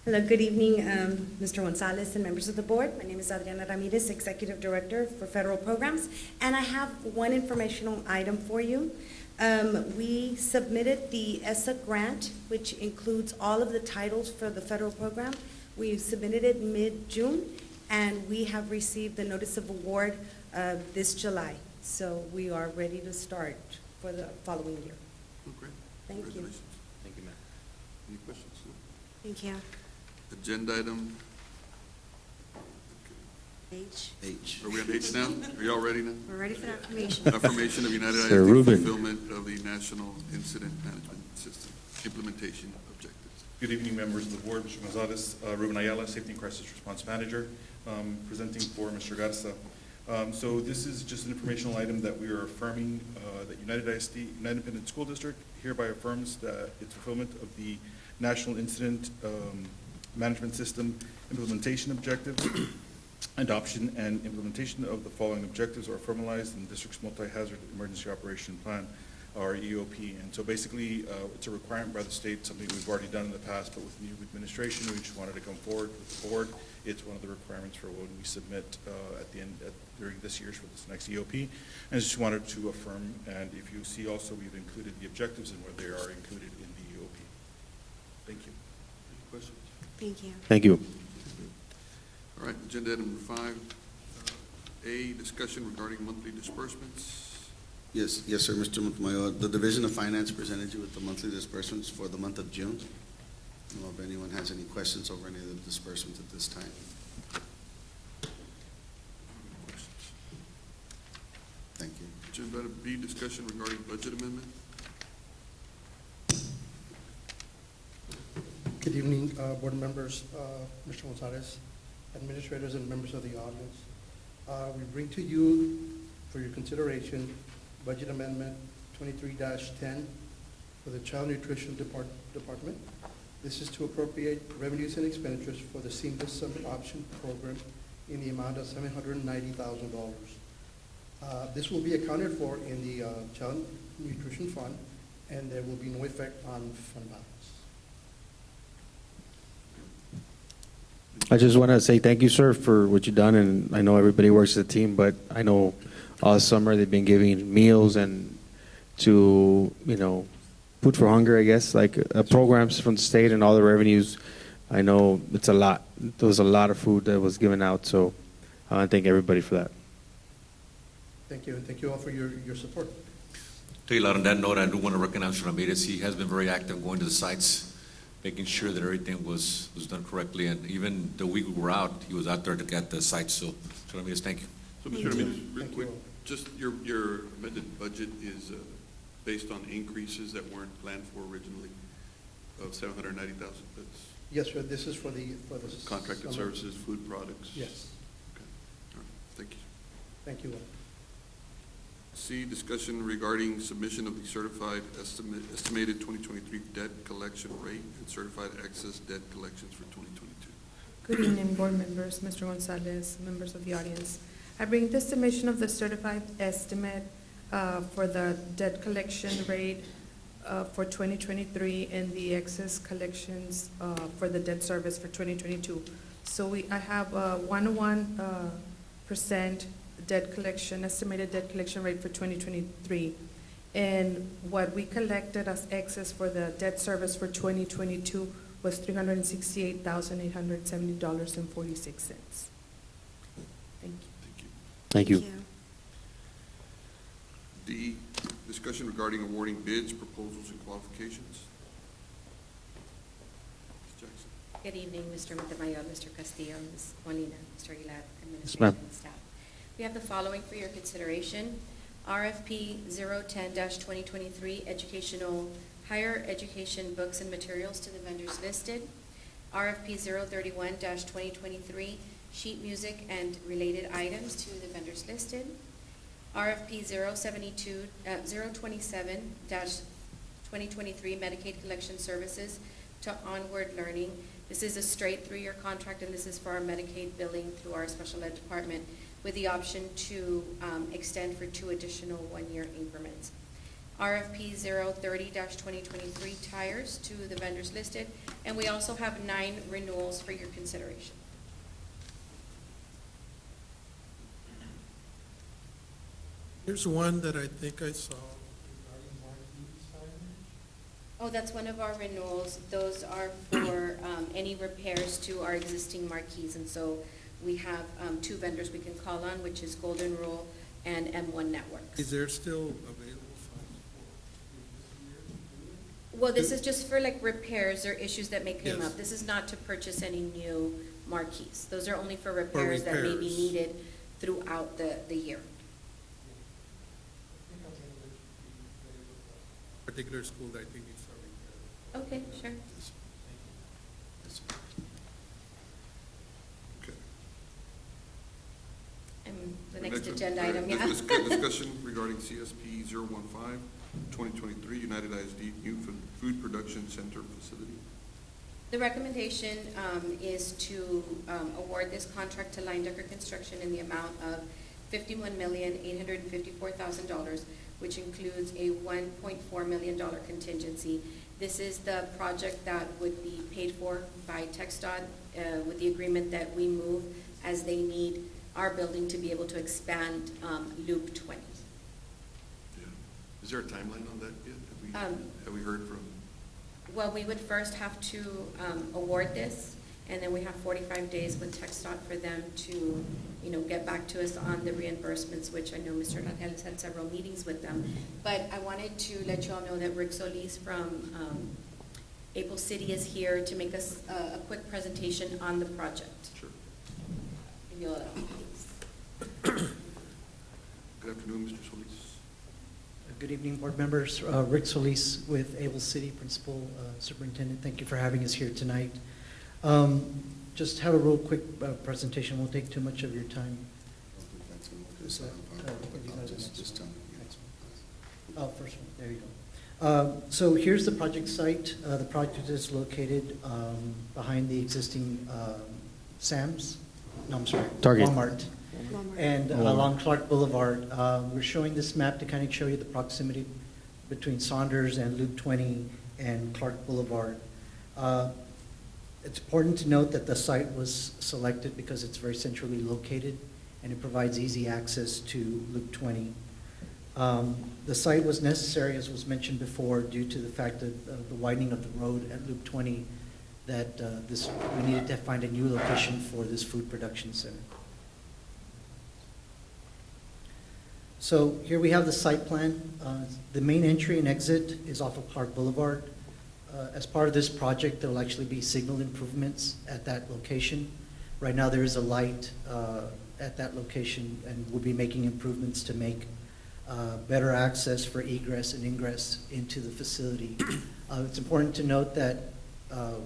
Hello, good evening, Mr. Gonzalez and members of the board. My name is Adriana Ramirez, Executive Director for Federal Programs, and I have one informational item for you. We submitted the ESSA grant, which includes all of the titles for the federal program. We submitted it mid-June, and we have received the notice of award this July. So we are ready to start for the following year. Oh, great. Thank you. Congratulations. Thank you, ma'am. Any questions? No? Thank you. Agenda item, H, H. are we on H now? Are y'all ready now? we're ready for the affirmation. Affirmation of United Sir ISD Ruben. fulfillment of the National Incident Management System implementation objectives. Good evening, members of the board. Mr. Gonzalez, Ruben Ayala, Safety and Crisis Response Manager, presenting for Mr. Garza. So this is just an informational item that we are affirming that United ISD, United Independent School District, hereby affirms that its fulfillment of the National Incident Management System implementation objectives. Adoption and implementation of the following objectives are formalized in the district's multi-hazard emergency operation plan, or EOP. And so basically, it's a requirement by the state, something we've already done in the past, but with new administration, we just wanted to come forward with the board. It's one of the requirements for when we submit at the end, during this year's for this next EOP. And just wanted to affirm, and if you see also, we've included the objectives and where they are included in the EOP. Thank you. Any questions? Thank you. Thank you. All right, agenda item number 5, A, discussion regarding monthly disbursements. Yes, yes, sir, Mr. Montemayor. The Division of Finance presented you with the monthly disbursements for the month of June. I don't know if anyone has any questions over any of the disbursements at this time. Questions? Thank you. Agenda item B, discussion regarding budget amendment. Good evening, board members, Mr. Gonzalez, administrators, and members of the audience. We bring to you for your consideration Budget Amendment 23-10 for the Child Nutrition Department. This is to appropriate revenues and expenditures for the Seamless Summer Option Program in the amount of $790,000. This will be accounted for in the Child Nutrition Fund, and there will be no effect on fund balance. I just want to say thank you, sir, for what you've done, and I know everybody works as a team, but I know all summer they've been giving meals and to, you know, food for hunger, I guess, like programs from the state and all the revenues. I know it's a lot. There was a lot of food that was given out, so I want to thank everybody for that. Thank you, and thank you all for your support. Taylor, on that note, I do want to recognize Mr. Ramirez. He has been very active going to the sites, making sure that everything was done correctly. And even the week we were out, he was out there to get the sites. So, Mr. Ramirez, thank you. So, Mr. Ramirez, real quick, just your amended budget is based on increases that weren't planned for originally of $790,000. That's Yes, sir, this is for the. Contracted summer. services, food products? Yes, Okay, all right, thank you. thank you. C, discussion regarding submission of the certified estimated 2023 debt collection rate and certified excess debt collections for 2022. Good evening, board members, Mr. Gonzalez, members of the audience. I bring the submission of the certified estimate for the debt collection rate for 2023 and the excess collections for the debt service for 2022. So I have 101% debt collection, estimated debt collection rate for 2023. And what we collected as excess for the debt service for 2022 was $368,870.46. Thank you. Thank you. Thank you. D, discussion regarding awarding bids, proposals, and qualifications. Ms. Jackson. Good evening, Mr. Montemayor, Mr. Castillo, Ms. Molina, Mr. Aguilar, ma'am. administration and staff. We have the following for your consideration. RFP 010-2023, educational, higher education books and materials to the vendors listed. RFP 031-2023, sheet music and related items to the vendors listed. RFP 027-2023, Medicaid collection services to Onward Learning. This is a straight 3-year contract, and this is for our Medicaid billing through our special ed department, with the option to extend for 2 additional 1-year increments. RFP 030-2023, tires to the vendors listed, and we also have 9 renewals for your consideration. Here's one that I think I saw. Oh, that's one of our renewals. Those are for any repairs to our existing marquees, and so we have 2 vendors we can call on, which is Golden Rule and M1 Networks. Is there still available funds for Well, this is just for like repairs or issues that may come Yes. up. This is not to purchase any new marquees. Those are only for repairs that may be repairs. needed throughout the year. particular school that I think needs some repair? Okay, sure. Okay. And the Next next one, agenda item, yeah. Discussion regarding CSP 015-2023, United ISD New Food Production Center Facility. The recommendation is to award this contract to Line Decker Construction in the amount of $51,854,000, which includes a $1.4 million contingency. This is the project that would be paid for by TxDOT with the agreement that we move as they need our building to be able to expand Loop 20. Yeah. Is there a timeline on that yet? Have we heard from? Well, we would first have to award this, and then we have 45 days with TxDOT for them to, get back to us on the reimbursements, which I know Mr. Rangel has had several meetings with them. But I wanted to let you all know that Rick Solis from April City is here to make us a quick presentation on the project. Sure. If you'll allow me, please. Good afternoon, Mr. Solis. Good evening, board members. Rick Solis with Able City, Principal Superintendent. Thank you for having us here tonight. Just have a real quick presentation. Won't take too much of your time. Just tell me. Oh, first one, there you go. So here's the project site. The project is located behind the existing Sam's, no, I'm sorry, Target. Walmart. And along Clark Boulevard. We're showing this map to kind of show you the proximity between Saunders and Loop 20 and Clark Boulevard. It's important to note that the site was selected because it's very centrally located and it provides easy access to Loop 20. The site was necessary, as was mentioned before, due to the fact that the widening of the road at Loop 20, that we needed to find a new location for this food production center. So here we have the site plan. The main entry and exit is off of Clark Boulevard. As part of this project, there will actually be signal improvements at that location. Right now, there is a light at that location, and we'll be making improvements to make better access for egress and ingress into the facility. It's important to note that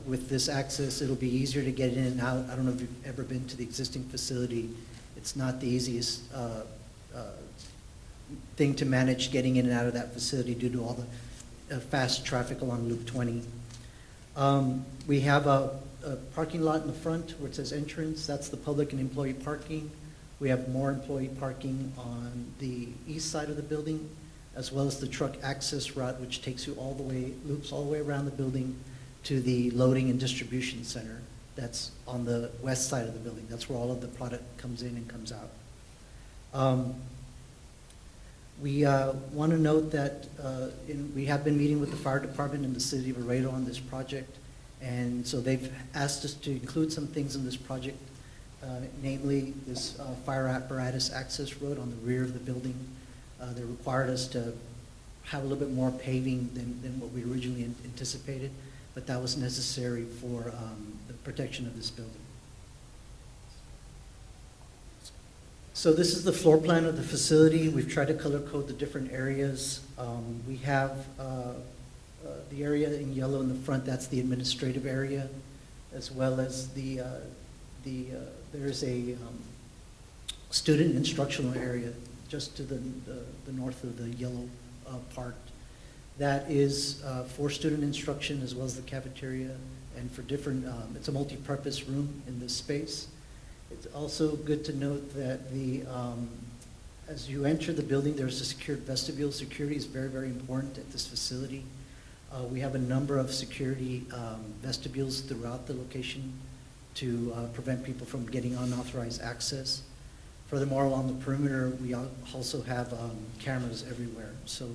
with this access, it'll be easier to get in and out. I don't know if you've ever been to the existing facility. It's not the easiest thing to manage getting in and out of that facility due to all the fast traffic along Loop 20. We have a parking lot in the front where it says entrance. That's the public and employee parking. We have more employee parking on the east side of the building, as well as the truck access route, which takes you all the way, loops all the way around the building to the loading and distribution center. That's on the west side of the building. That's where all of the product comes in and comes out. We want to note that we have been meeting with the fire department in the city of Laredo on this project, and so they've asked us to include some things in this project, namely this fire apparatus access road on the rear of the building. They required us to have a little bit more paving than what we originally anticipated, but that was necessary for the protection of this building. So this is the floor plan of the facility. We've tried to color code the different areas. We have the area in yellow in the front, that's the administrative area, as well as there's a student instructional area just to the north of the yellow part. That is for student instruction as well as the cafeteria and for different, it's a multi-purpose room in this space. It's also good to note that as you enter the building, there's a secured vestibule. Security is very, very important at this facility. We have a number of security vestibules throughout the location to prevent people from getting unauthorized access. Furthermore, along the perimeter, we also have cameras everywhere. So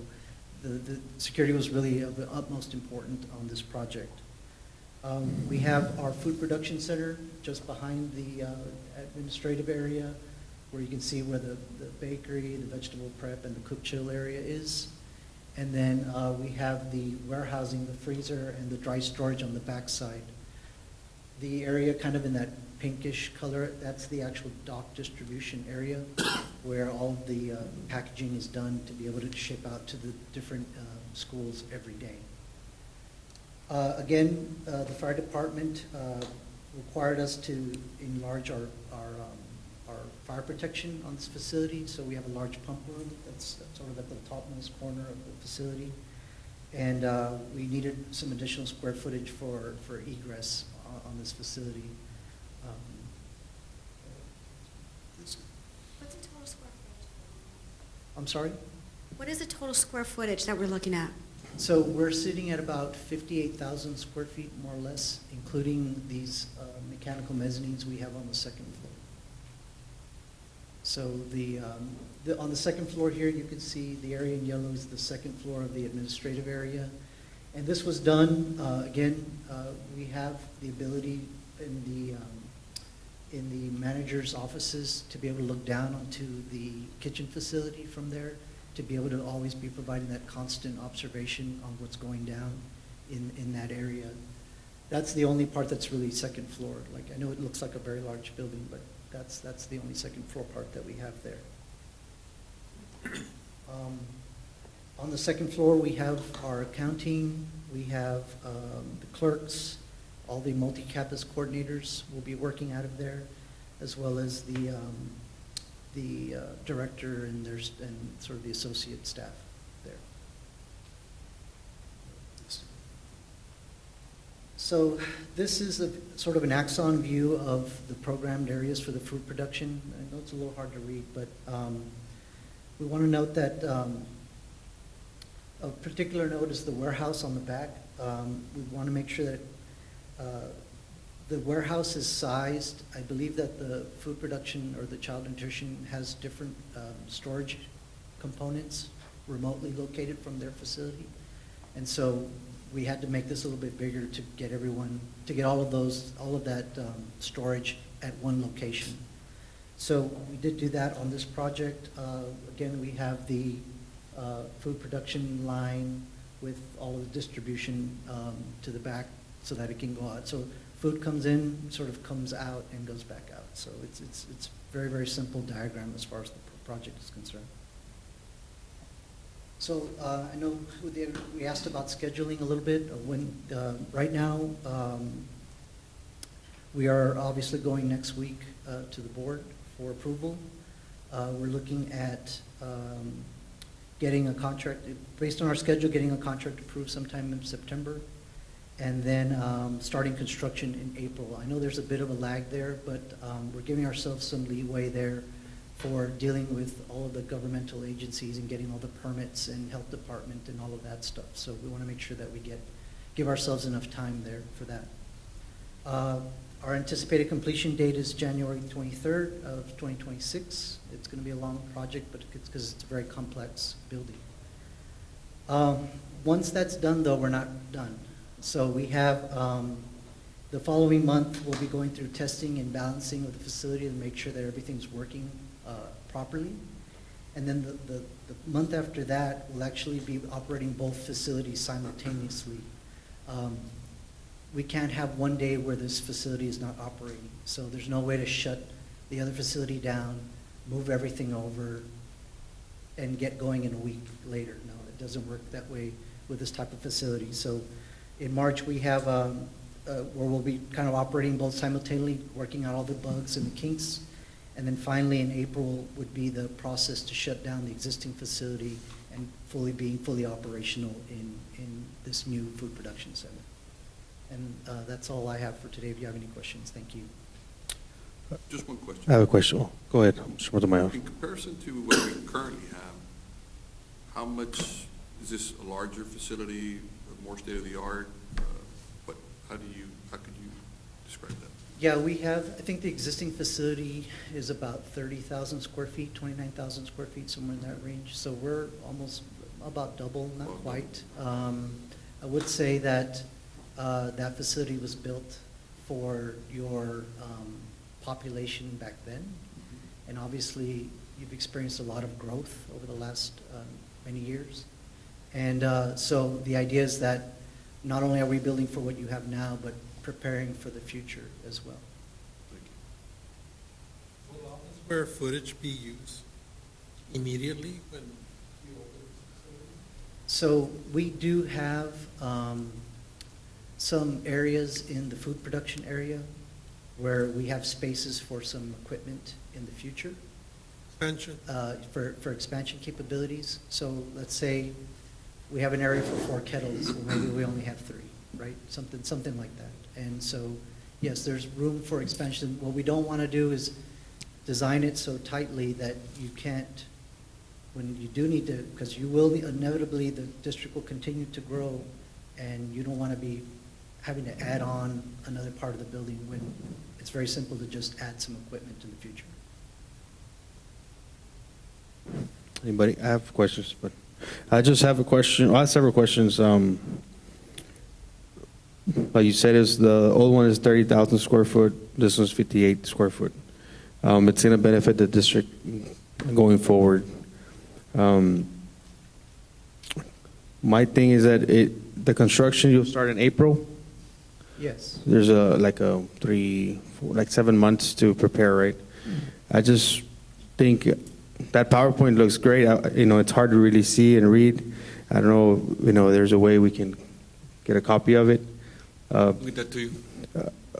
the security was really of the utmost importance on this project. We have our food production center just behind the administrative area, where you can see where the bakery, the vegetable prep, and the cook chill area is. And then we have the warehousing, the freezer, and the dry storage on the backside. The area kind of in that pinkish color, that's the actual dock distribution area where all of the packaging is done to be able to ship out to the different schools every day. Again, the fire department required us to enlarge our fire protection on this facility, so we have a large pump room that's sort of at the topmost corner of the facility, and we needed some additional square footage for egress on this facility. What's the total square footage? I'm sorry? What is the total square footage that we're looking at? So we're sitting at about 58,000 square feet, more or less, including these mechanical mezzanines we have on the second floor. So on the second floor here, you can see the area in yellow is the second floor of the administrative area. And this was done, again, we have the ability in the manager's offices to be able to look down onto the kitchen facility from there, to be able to always be providing that constant observation on what's going down in that area. That's the only part that's really second floor. Like, I know it looks like a very large building, but that's the only second floor part that we have there. On the second floor, we have our accounting, we have the clerks, all the multi-campus coordinators will be working out of there, as well as the director and sort of the associate staff there. So this is sort of an axon view of the programmed areas for the food production. I know it's a little hard to read, but we want to note that a particular note is the warehouse on the back. We want to make sure that the warehouse is sized. I believe that the food production or the child nutrition has different storage components remotely located from their facility. And so we had to make this a little bit bigger to get all of that storage at one location. So we did do that on this project. Again, we have the food production line with all of the distribution to the back so that it can go out. So food comes in, sort of comes out, and goes back out. So it's very, very simple diagram as far as the project is concerned. So I know we asked about scheduling a little bit. Right now, we are obviously going next week to the board for approval. We're looking at getting a contract, based on our schedule, getting a contract approved sometime in September, and then starting construction in April. I know there's a bit of a lag there, but we're giving ourselves some leeway there for dealing with all of the governmental agencies and getting all the permits and health department and all of that stuff. So we want to make sure that we give ourselves enough time there for that. Our anticipated completion date is January 23rd of 2026. It's going to be a long project, but it's because it's a very complex building. Once that's done, though, we're not done. So we have, the following month, we'll be going through testing and balancing of the facility to make sure that everything's working properly. And then the month after that, we'll actually be operating both facilities simultaneously. We can't have one day where this facility is not operating. So there's no way to shut the other facility down, move everything over, and get going in a week later. No, it doesn't work that way with this type of facility. So in March, we have where we'll be kind of operating both simultaneously, working out all the bugs and the kinks. And then finally in April would be the process to shut down the existing facility and being fully operational in this new food production center. And that's all I have for today. If you have any questions, thank you. Just one question. I have a question. Oh, go ahead, Mr. Montemayor. In comparison to what we currently have, how much, is this a larger facility, more state-of-the-art? How could you describe that? Yeah, we have, I think the existing facility is about 30,000 square feet, 29,000 square feet, somewhere in that range. So we're almost about double, not quite. I would say that that facility was built for your population back then. And obviously, you've experienced a lot of growth over the last many years. And so the idea is that not only are we building for what you have now, but preparing for the future as well. Thank you. Will all the square footage be used immediately when you open the facility? So we do have some areas in the food production area where we have spaces for some equipment in the future. Expansion? For expansion capabilities. So let's say we have an area for 4 kettles, well, maybe we only have 3, right? Something like that. And so, yes, there's room for expansion. What we don't want to do is design it so tightly that you can't, when you do need to, because you will inevitably, the district will continue to grow, and you don't want to be having to add on another part of the building when it's very simple to just add some equipment in the future. Anybody? I have questions, but I just have a question. I have several questions. Like you said, the old one is 30,000 square foot. This one's 58 square foot. It's going to benefit the district going forward. My thing is that the construction, you'll start in April. Yes. There's like 7 months to prepare, right? I just think that PowerPoint looks great. It's hard to really see and read. I don't know, there's a way we can get a copy of it. Get that to you.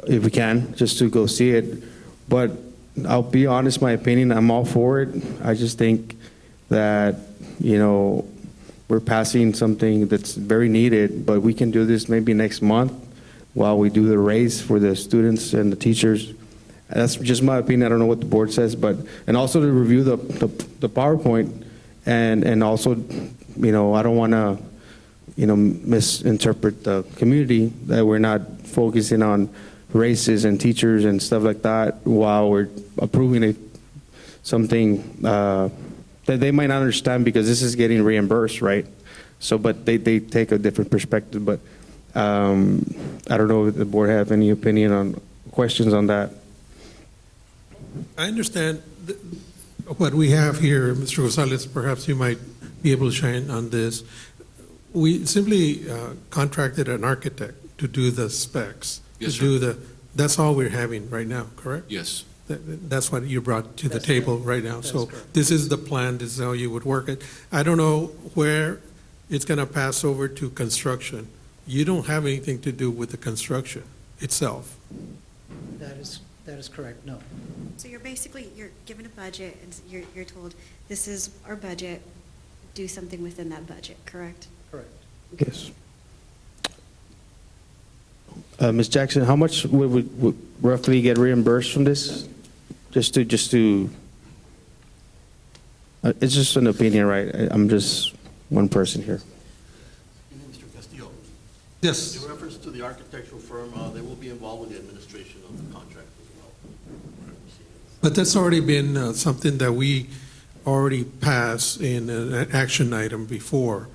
If we can, just to go see it. But I'll be honest, my opinion, I'm all for it. I just think that, we're passing something that's very needed, but we can do this maybe next month while we do the raise for the students and the teachers. That's just my opinion. I don't know what the board says, and also to review the PowerPoint, and also, I don't want to, misinterpret the community that we're not focusing on races and teachers and stuff like that while we're approving something that they might not understand because this is getting reimbursed, right? So, but they take a different perspective. But I don't know if the board have any opinion on questions on that. I understand what we have here, Mr. Gonzalez. Perhaps you might be able to shine on this. We simply contracted an architect to do the specs. Yes, That's all we're having right now, correct? Yes. That's what you brought to the That's table correct. right now. That is So correct. this is the plan, this is how you would work it. I don't know where it's going to pass over to construction. You don't have anything to do with the construction itself. That is correct, no. So you're basically, you're given a budget, and you're told, this is our budget, do something within that budget, correct? Correct. Yes. Ms. Jackson, how much would roughly get reimbursed from this? Just to, it's just an opinion, right? I'm just one person here. Mr. Castillo, Yes. in reference to the architectural firm, they will be involved with the administration of the contract as well. But that's already been something that we already passed in an action item before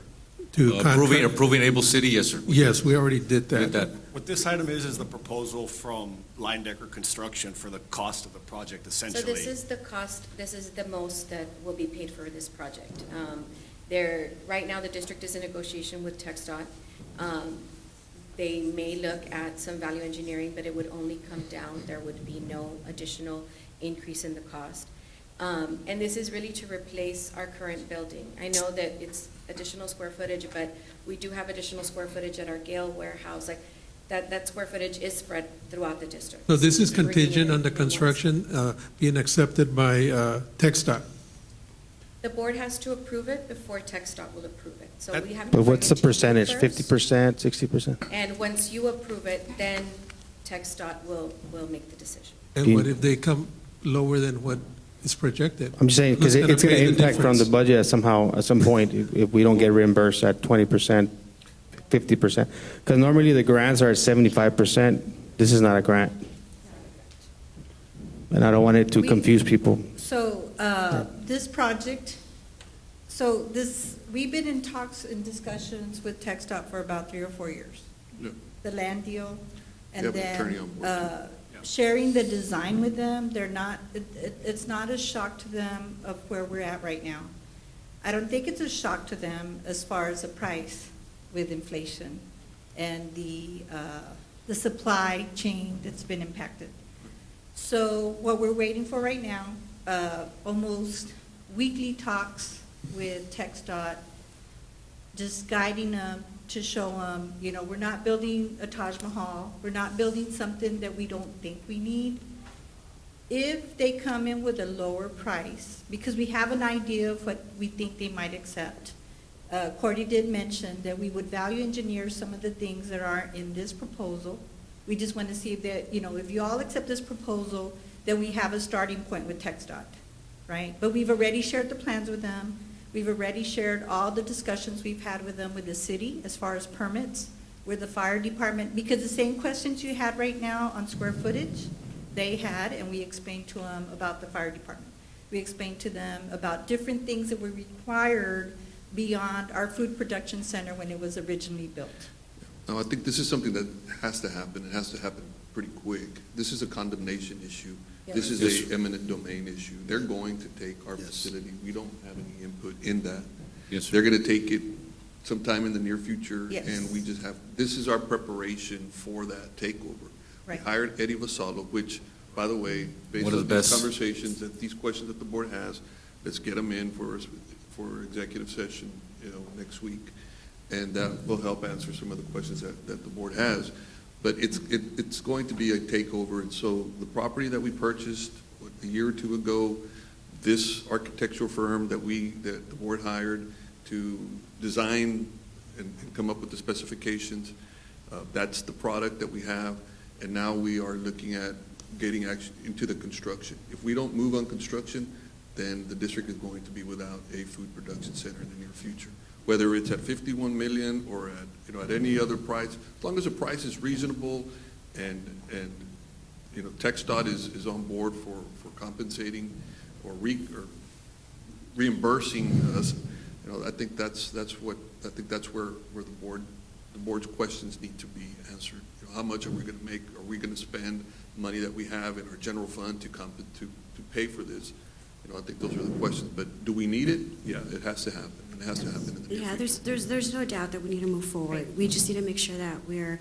to contract. Approving Able City, yes, sir. Yes, we already did that. Did that. What this item is the proposal from Line Decker Construction for the cost of the project, essentially. So this is the cost, this is the most that will be paid for this project. Right now, the district is in negotiation with TxDOT. They may look at some value engineering, but it would only come down, there would be no additional increase in the cost. And this is really to replace our current building. I know that it's additional square footage, but we do have additional square footage at our Gale warehouse. Like that square footage is spread throughout the district. So this is We're bringing contingent it on the in once. construction being accepted by TxDOT. The board has to approve it before TxDOT will approve it. So we have to But bring what's it the to you percentage? first. 50%, 60%? And once you approve it, then TxDOT will make the decision. And what if they come lower than what is projected? I'm just saying, because Who's it's going to pay the impact on the difference? budget somehow, at some point, if we don't get reimbursed at 20%, 50%. Because normally the grants are at 75%. This is not a grant. And I don't want it to confuse people. So, this project, we've been in talks and discussions with TxDOT for about 3 or 4 years. Yeah. The land deal, They and have an attorney on then, board. sharing the design with them, it's not a shock to them of where we're at right now. I don't think it's a shock to them as far as the price with inflation and the supply chain that's been impacted. So what we're waiting for right now, almost weekly talks with TxDOT, just guiding them to show them, we're not building a Taj Mahal, we're not building something that we don't think we need. If they come in with a lower price, because we have an idea of what we think they might accept. Cordy did mention that we would value engineer some of the things that are in this proposal. We just want to see if that, if you all accept this proposal, then we have a starting point with TxDOT, right? But we've already shared the plans with them. We've already shared all the discussions we've had with them with the city as far as permits, with the fire department, because the same questions you had right now on square footage, they had, and we explained to them about the fire department. We explained to them about different things that were required beyond our food production center when it was originally built. No, I think this is something that has to happen. It has to happen pretty quick. This is a condemnation issue. This is Yes. a eminent domain issue. They're going to take our facility. We don't have any input in that. Yes, sir. They're going to take it sometime in the near future. Yes. And we just have, this is our preparation for that takeover. Right. We hired Eddie Vassallo, which, by the way, based One of on the these best. conversations, that these questions that the board has, let's get them in for executive session, next week. And that will help answer some of the questions that the board has. But it's going to be a takeover, and so the property that we purchased a year or two ago, this architectural firm that the board hired to design and come up with the specifications, that's the product that we have, and now we are looking at getting actually into the construction. If we don't move on construction, then the district is going to be without a food production center in the near future. Whether it's at 51 million or at any other price, as long as the price is reasonable and TxDOT is on board for compensating or reimbursing us, I think that's where the board's questions need to be answered. How much are we going to make? Are we going to spend money that we have in our general fund to pay for this? I think those are the questions. But do we need it? Yeah, it has to happen. It has to happen in the near Yeah, future. there's no doubt that we need to move forward. We just need to make sure that we're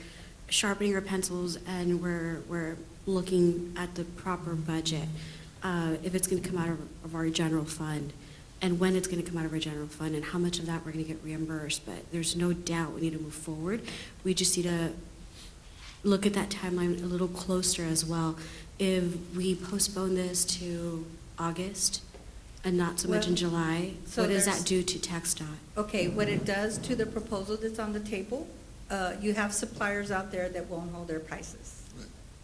sharpening our pencils and we're looking at the proper budget, if it's going to come out of our general fund, and when it's going to come out of our general fund, and how much of that we're going to get reimbursed. But there's no doubt we need to move forward. We just need to look at that timeline a little closer as well. If we postpone this to August and not so much in Well, July, so what does there's- that do to TxDOT? Okay, what it does to the proposal that's on the table, you have suppliers out there that won't hold their prices.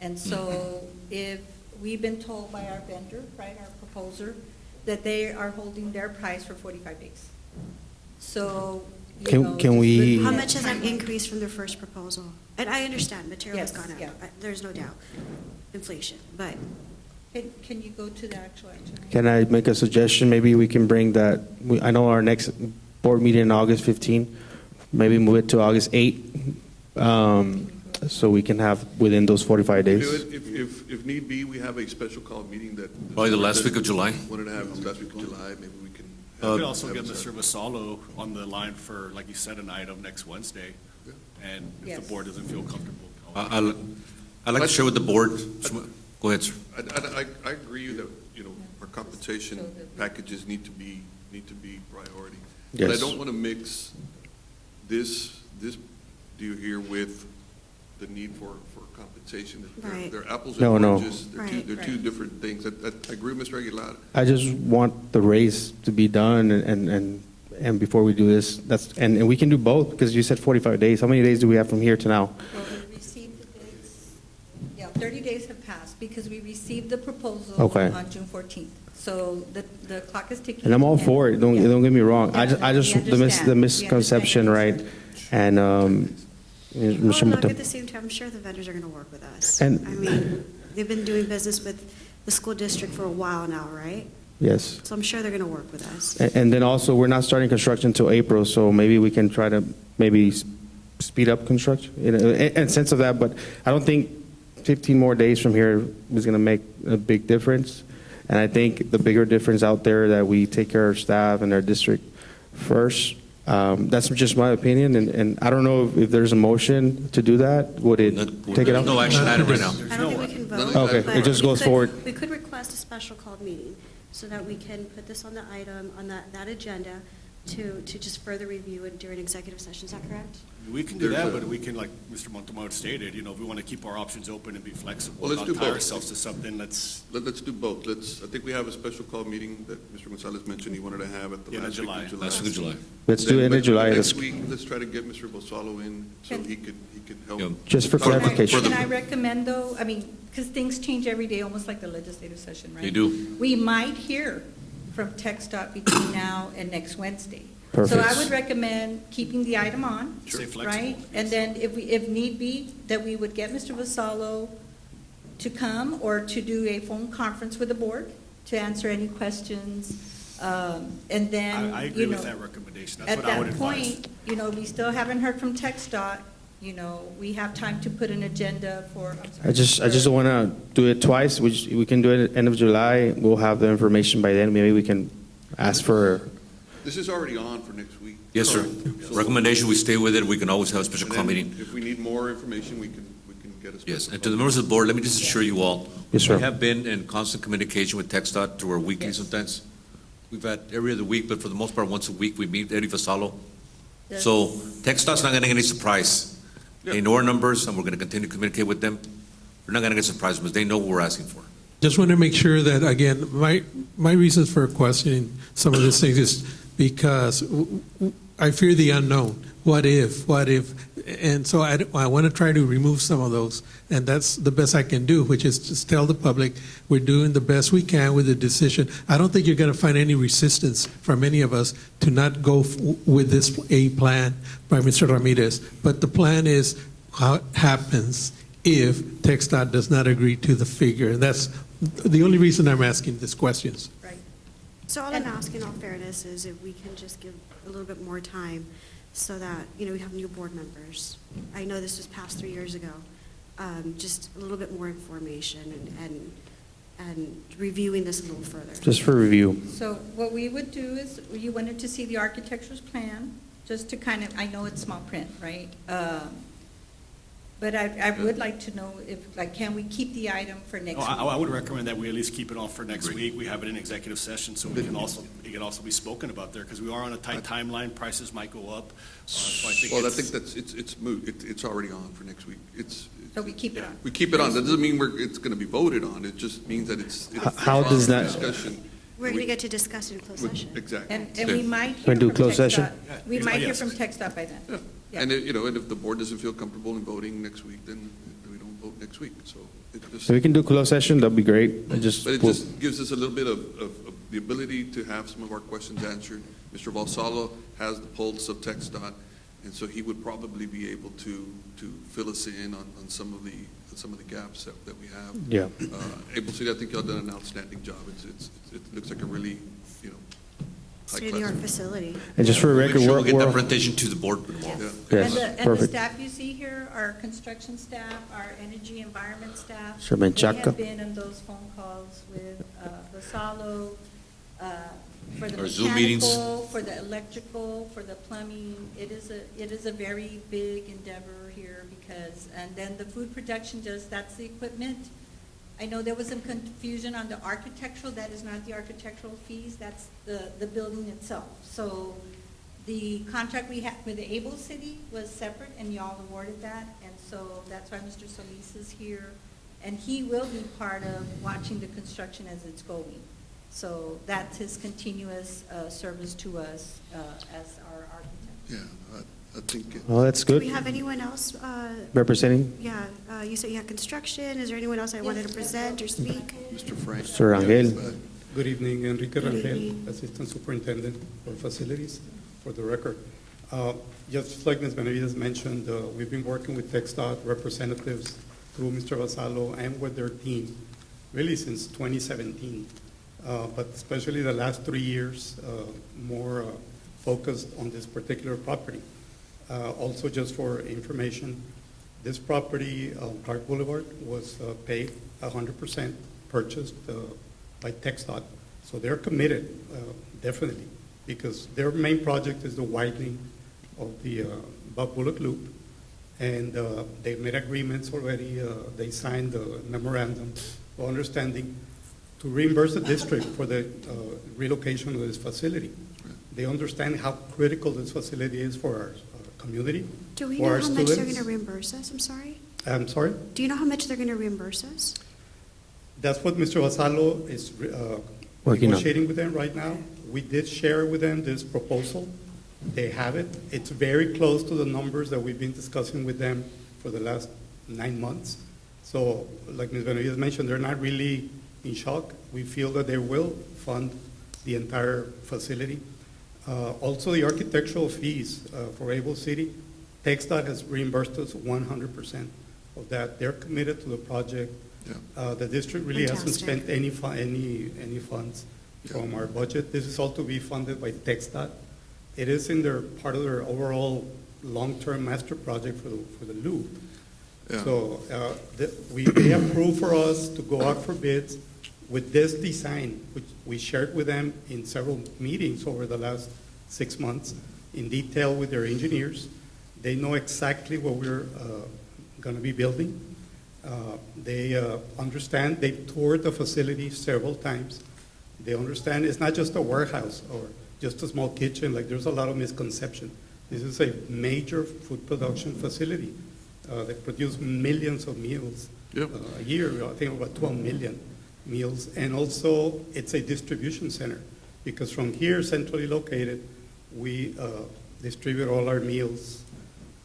And so if we've been told by our vendor, right, our proposer, that they are holding their price for 45 days. So, you Can- know, can just we- looking How at much has that timeline. increased from their first proposal? And I understand, material has Yes, gone up. yeah. There's no doubt. Inflation, but Can you go to the actual action? Can I make a suggestion? Maybe we can bring that, I know our next board meeting in August 15, maybe move it to August 8, so we can have within those 45 Do days. it, if need be, we have a special call meeting that. Probably the last week of July. Wanted to have the last week of July, maybe we can. We have could it- also have get it Mr. set. Vassallo on the line for, like you said, an item next Wednesday. And if Yes. the board doesn't feel comfortable. I'd like to share with the board, go ahead, sir. I agree that, you know, our compensation packages need to be priority. But I Yes. don't want to mix this deal here with the need for compensation. Right. They're apples No, and no. oranges. Right. They're two different things. I agree with Mr. Aguilar. I just want the raise to be done and before we do this, and we can do both, because you said 45 days. How many days do we have from here to now? Well, we received the dates, 30 days have passed because we received the proposal Okay. on June 14th. So the clock is ticking. And I'm all for it, Yeah. don't get me wrong. I Yeah, just, we the understand. misconception, We right? understand. And, Well, Mr. look, Mata- at the same time, I'm sure the vendors are going to work with us. And- I mean, they've been doing business with the school district for a while now, right? yes. So I'm sure they're going to work with us. And then also, we're not starting construction until April, so maybe we can try to maybe speed up construction, in a sense of that, but I don't think 15 more days from here is going to make a big difference. And I think the bigger difference out there that we take care of our staff and our district first. That's just my opinion, and I don't know if there's a motion to do that. Would it take it There's out? no action item right now. I don't think we can vote. Okay, but it just we goes could- forward. We could request a special called meeting so that we can put this on the item, on that agenda to just further review it during executive session. Is that correct? We can do There's that, a- but we can, like Mr. Montemar stated, you know, we want to keep our options open and be flexible, Well, let's not do tie both. ourselves to something that's Let's do both. I think we have a special call meeting that Mr. Gonzalez mentioned he wanted to have at the Yeah, last week of July. Last week of July. Let's do it in Then, July. Next Let's- week, let's try to get Mr. Bosallo in so he could help. Yeah. Just for Talk about- clarification. Can I recommend, though, I mean, because things change every day, almost like the legislative session, right? They do. We might hear from TxDOT between now and next Wednesday. Perfect. So I would recommend keeping the item on, Stay flexible. right? And then if need be, that we would get Mr. Vasallo to come or to do a phone conference with the board to answer any questions. And then, I agree with that recommendation. That's at what I would that advise. point, you know, we still haven't heard from TxDOT, you know, we have time to put an agenda for, I'm sorry. I just don't want to do it twice. We can do it at the end of July. We'll have the information by then. Maybe we can ask for, This is already on for next week. Yes, sir. So- Recommendation, we stay with it. We can always have a special And call then meeting. If we need more information, we can get a special. Yes, and to the members of the board, let me just assure you all. Yes, sir. We have been in constant communication with TxDOT through our weekly sometimes. We've had every other week, but for the most part, once a week, we meet Eddie Vassallo. So TxDOT's not getting any surprise. They know our numbers, and we're going to continue to communicate with them. We're not going to get surprised because they know what we're asking for. Just want to make sure that, again, my reasons for questioning some of these things is because I fear the unknown. What if? And so I want to try to remove some of those, and that's the best I can do, which is just tell the public we're doing the best we can with the decision. I don't think you're going to find any resistance from any of us to not go with this A plan by Mr. Ramirez, but the plan is how it happens if TxDOT does not agree to the figure. And that's the only reason I'm asking these questions. Right. So all I'm asking, in all fairness, is if we can just give a little bit more time so that, you know, we have new board members. I know this was passed 3 years ago. Just a little bit more information and reviewing this a little further. just for review. So what we would do is, you wanted to see the architecture's plan, just to kind of, I know it's small print, right? But I would like to know if, like, can we keep the item for next No, week? I would recommend that we at least keep it on for next Agreed. week. We have it in executive session, so it can also be spoken about there, because we are on a tight timeline, prices might go up. So I think Well, I it's- think it's moot. It's already on for next week. So we keep it on? We keep it on. That doesn't mean it's going to be voted on. It just means that it's How does that- discussion. We're going to get to discuss it in closed session. Exactly. And we might hear Wanna do from closed session? TxDOT. We might hear Yes. from TxDOT by then. Yeah. Yeah. And, and if the board doesn't feel comfortable in voting next week, then we don't vote next week. So it just. So we can do closed session, that'd be great. But it just gives us a little bit of the ability to have some of our questions answered. Mr. Valsalo has the pulse of TxDOT, and so he would probably be able to fill us in on some of the gaps that we have. Yeah. Able City, I think y'all done an outstanding job. It looks like a really, State-of-the-art facility. And just for the record, Make sure we're, we get that we're, presentation to the board tomorrow. yes, And the perfect. staff you see here, our construction staff, our energy environment staff. Sir They Menchaca. have been on those phone calls with Vassallo, for the Our Zoom meetings. mechanical, for the electrical, for the plumbing. It is a very big endeavor here because, and then the food production that's the equipment. I know there was some confusion on the architectural, that is not the architectural fees, that's the building itself. So the contract we had with the Able City was separate, and y'all awarded that, and so that's why Mr. Solis is here. And he will be part of watching the construction as it's going. So that's his continuous service to us as our architect. Yeah, I think. Well, that's Do good. we have anyone else? Representing? Yeah, you said you had construction. Is there anyone else that wanted to present or speak? Mr. Frank. Sir Rangel. Good evening, Enrique Good Rangel, evening. Assistant Superintendent for Facilities, for the record. Just like Ms. Benavides mentioned, we've been working with TxDOT representatives through Mr. Vassallo and with their team, really since 2017. But especially the last 3 years, more focused on this particular property. Also, just for information, this property on Clark Boulevard was paid 100%, purchased by TxDOT. So they're committed, definitely, because their main project is the widening of the Buck Bullock Loop. And they've made agreements already. They signed the memorandum of understanding to reimburse the district for the relocation of this facility. They understand how critical this facility is for our community, Do we for know our how much they're going students. to reimburse us? I'm sorry? I'm sorry? Do you know how much they're going to reimburse us? That's what Mr. Vassallo is Working on. negotiating with them right now. We did share with them this proposal. They have it. It's very close to the numbers that we've been discussing with them for the last 9 months. So, like Ms. Benavides mentioned, they're not really in shock. We feel that they will fund the entire facility. Also, the architectural fees for Able City, TxDOT has reimbursed us 100% of that. They're committed to the project. The district really hasn't Fantastic. spent any funds from our budget. This is all to be funded by TxDOT. It is in their part of their overall long-term master project for the loop. Yeah. So they approved for us to go out for bids with this design, which we shared with them in several meetings over the last 6 months in detail with their engineers. They know exactly what we're going to be building. They understand. They've toured the facility several times. They understand it's not just a warehouse or just a small kitchen. Like, there's a lot of misconception. This is a major food production facility. They produce millions of meals a year. I think about 12 million meals. And also, it's a distribution center because from here, centrally located, we distribute all our meals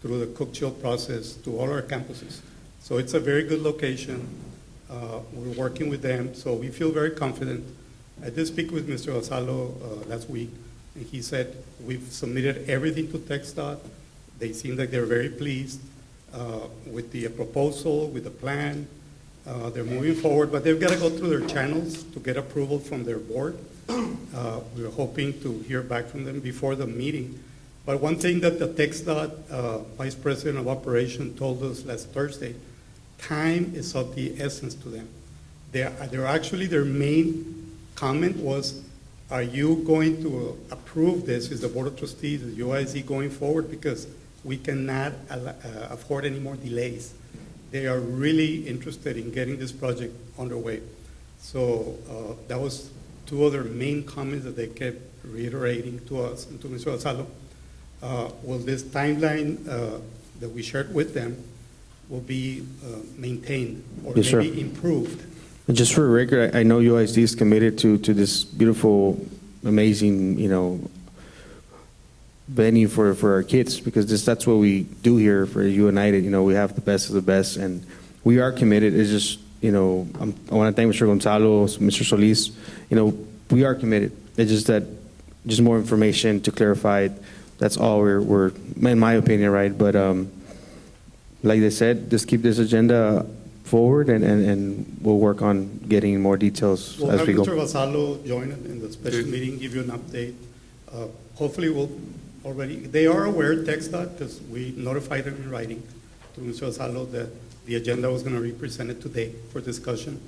through the cook-chill process to all our campuses. So it's a very good location. We're working with them, so we feel very confident. I did speak with Mr. Vassallo last week, and he said we've submitted everything to TxDOT. They seem like they're very pleased with the proposal, with the plan. They're moving forward, but they've got to go through their channels to get approval from their board. We're hoping to hear back from them before the meeting. But one thing that the TxDOT Vice President of Operation told us last Thursday, time is of the essence to them. They're actually, their main comment was, are you going to approve this? Is the Board of Trustees, the UIC going forward? Because we cannot afford any more delays. they are really interested in getting this project underway. So that was two other main comments that they kept reiterating to us and to Mr. Gonzalo. Well, this timeline that we shared with them will be maintained or Yes, sir. maybe improved. And just for the record, I know UISD is committed to this beautiful, amazing, venue for our kids, because that's what we do here for United. We have the best of the best, and we are committed. It's just, I want to thank Mr. Gonzalo, Mr. Solis. We are committed. It's just that, just more information to clarify. That's all we're in my opinion, right? But like they said, just keep this agenda forward, and we'll work on getting more details We'll as have we go. Mr. Gonzalo join in the special meeting, give you an update. Hopefully, they are aware, TxDOT, because we notified them in writing to Mr. Gonzalo that the agenda was going to be presented today for discussion,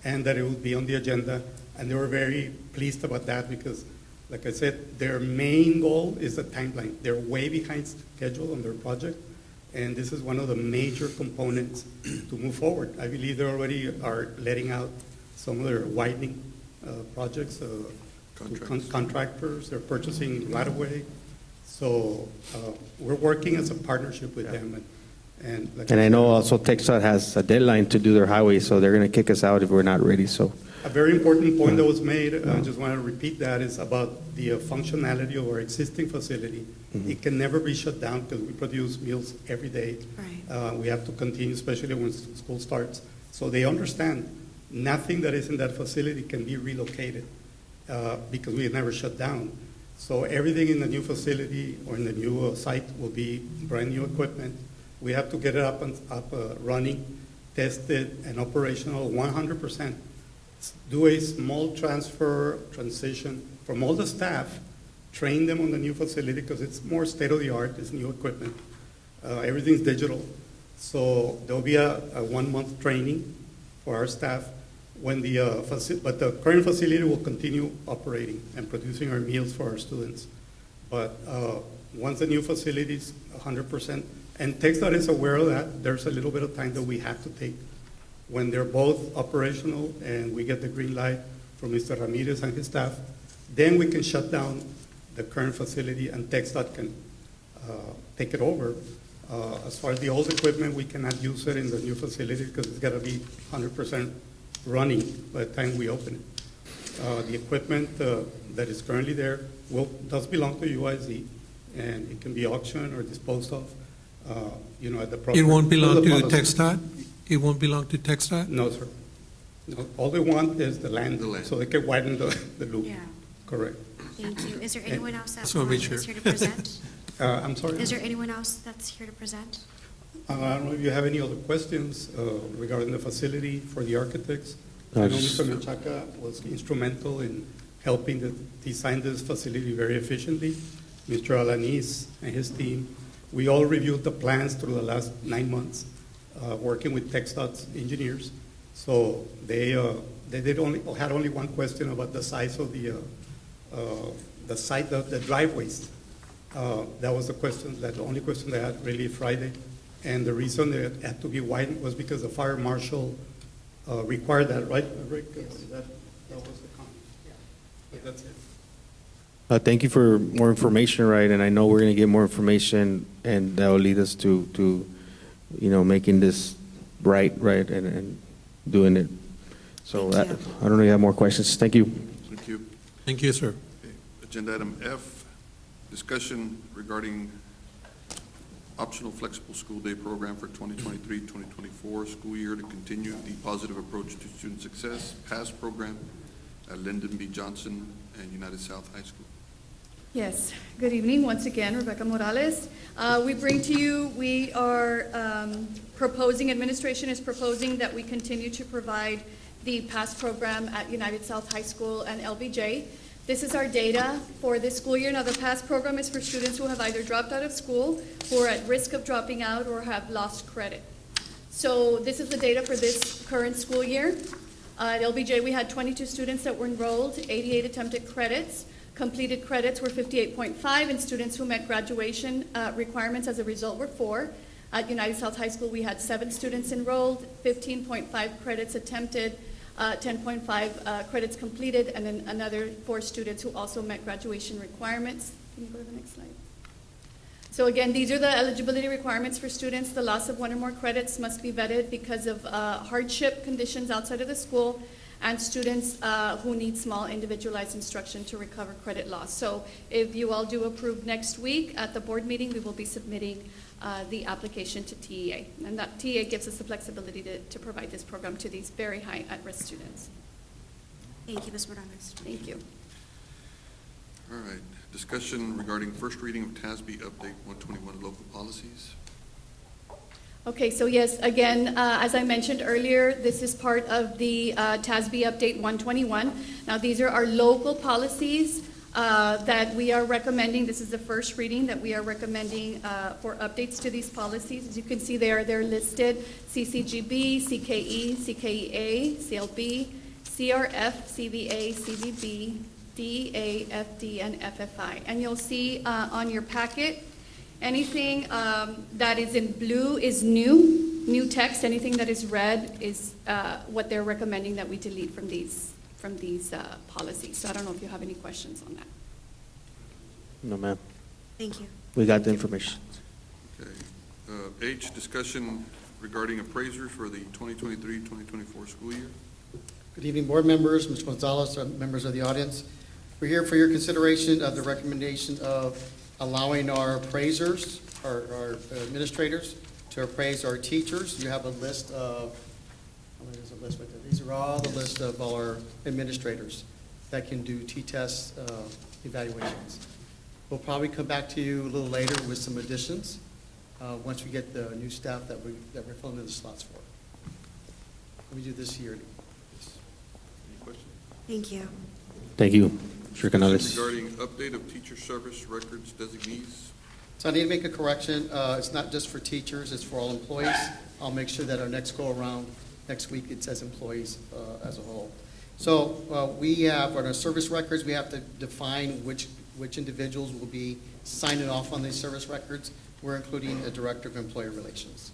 and that it would be on the agenda. And they were very pleased about that because, like I said, their main goal is the timeline. They're way behind schedule on their project, and this is one of the major components to move forward. I believe they already are letting out some of their widening projects, contractors. They're purchasing right away. So we're working as a partnership with them. Like And I said, know also TxDOT has a deadline to do their highway, so they're going to kick us out if we're not ready. So a very important point that was made, I just want to repeat that, is about the functionality of our existing facility. It can never be shut down because we produce meals every day. Right. We have to continue, especially when school starts. So they understand nothing that is in that facility can be relocated because we have never shut down. So everything in the new facility or in the new site will be brand new equipment. We have to get it up running, tested, and operational 100%. Do a small transition from all the staff, train them on the new facility because it's more state-of-the-art, it's new equipment. Everything's digital. So there'll be a 1-month training for our staff but the current facility will continue operating and producing our meals for our students. But once the new facility is 100%, and TxDOT is aware of that, there's a little bit of time that we have to take when they're both operational and we get the green light from Mr. Ramirez and his staff, then we can shut down the current facility and TxDOT can take it over. As far as the old equipment, we cannot use it in the new facility because it's got to be 100% running by the time we open it. The equipment that is currently there does belong to UIZ, and it can be auctioned or disposed of, at the proper. It won't belong to policy. TxDOT? It won't belong to TxDOT? No, sir. No, all they want is the land, so they can widen the loop. Yeah. Correct. Thank you. Is there anyone else that Just wanna make is sure. here to present? I'm sorry? Is there anyone else that's here to present? I don't know if you have any other questions regarding the facility for the architects. No, I know just- Mr. Menchaca was instrumental in helping to design this facility very efficiently. Mr. Alanis and his team, we all reviewed the plans through the last 9 months, working with TxDOT's engineers. So they had only one question about the size of the site, the driveways. That was the only question they had really Friday. And the reason it had to be widened was because the fire marshal required that, right, Rick? That was the comment. But that's it. thank you for more information, right? And I know we're going to get more information, and that will lead us to making this right, and doing it. So Thank you. I don't know if you have more questions. Thank you. Thank you. Thank you, sir. Okay. Agenda item F, discussion regarding optional flexible school day program for 2023-2024 school year to continue the positive approach to student success, PASS program at Lyndon B. Johnson and United South High School. Yes, good evening, once again, Rebecca Morales. We are administration is proposing that we continue to provide the PASS program at United South High School and LBJ. This is our data for this school year. Now, the PASS program is for students who have either dropped out of school, who are at risk of dropping out, or have lost credit. So this is the data for this current school year. At LBJ, we had 22 students that were enrolled, 88 attempted credits. Completed credits were 58.5, and students who met graduation requirements as a result were 4. At United South High School, we had 7 students enrolled, 15.5 credits attempted, 10.5 credits completed, and then another 4 students who also met graduation requirements. Can you go to the next slide? So again, these are the eligibility requirements for students. The loss of 1 or more credits must be vetted because of hardship conditions outside of the school, and students who need small individualized instruction to recover credit loss. So if you all do approve next week at the board meeting, we will be submitting the application to TEA. And that TEA gives us the flexibility to provide this program to these very high at-risk students. Thank you, Ms. Morales. Thank you. All right, discussion regarding first reading of TASB Update 121 local policies. Okay, so yes, again, as I mentioned earlier, this is part of the TASB Update 121. Now, these are our local policies that we are recommending. This is the first reading that we are recommending for updates to these policies. As you can see there, they're listed: CCGB, CKE, CKEA, CLB, CRF, CVA, CVB, DEA, FD, and FFI. And you'll see on your packet, anything that is in blue is new text. Anything that is red is what they're recommending that we delete from these policies. So I don't know if you have any questions on that. No, ma'am. Thank you. We got the information. Okay. H, discussion regarding appraisers for the 2023-2024 school year. Good evening, board members, Mr. Gonzalez, members of the audience. We're here for your consideration of the recommendation of allowing our appraisers, our administrators, to appraise our teachers. You have a list of, there's a list right there. These are all the list of our administrators that can do T-test evaluations. We'll probably come back to you a little later with some additions once we get the new staff that we're filling in the slots for. Let me do this yearly. Any questions? Thank you. Thank you, Mr. Canales. Regarding update of teacher service records designees. So I need to make a correction. It's not just for teachers, it's for all employees. I'll make sure that our next go-around, next week, it says employees as a whole. So we have, on our service records, we have to define which individuals will be signing off on these service records. We're including a director of employee relations.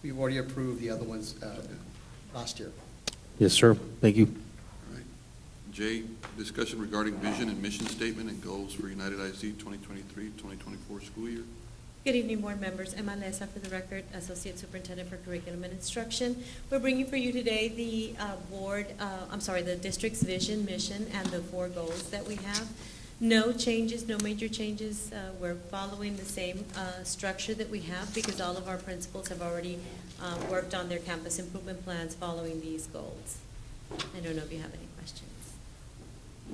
We've already approved the other ones last year. Yes, sir. Thank you. All right. J, discussion regarding vision and mission statement and goals for United ISD 2023-2024 school year. Good evening, board members. Emma Leza, for the record, Associate Superintendent for Curriculum and Instruction. We're bringing for you today the the district's vision, mission, and the 4 goals that we have. No changes, no major changes. We're following the same structure that we have because all of our principals have already worked on their campus improvement plans following these goals. I don't know if you have any questions.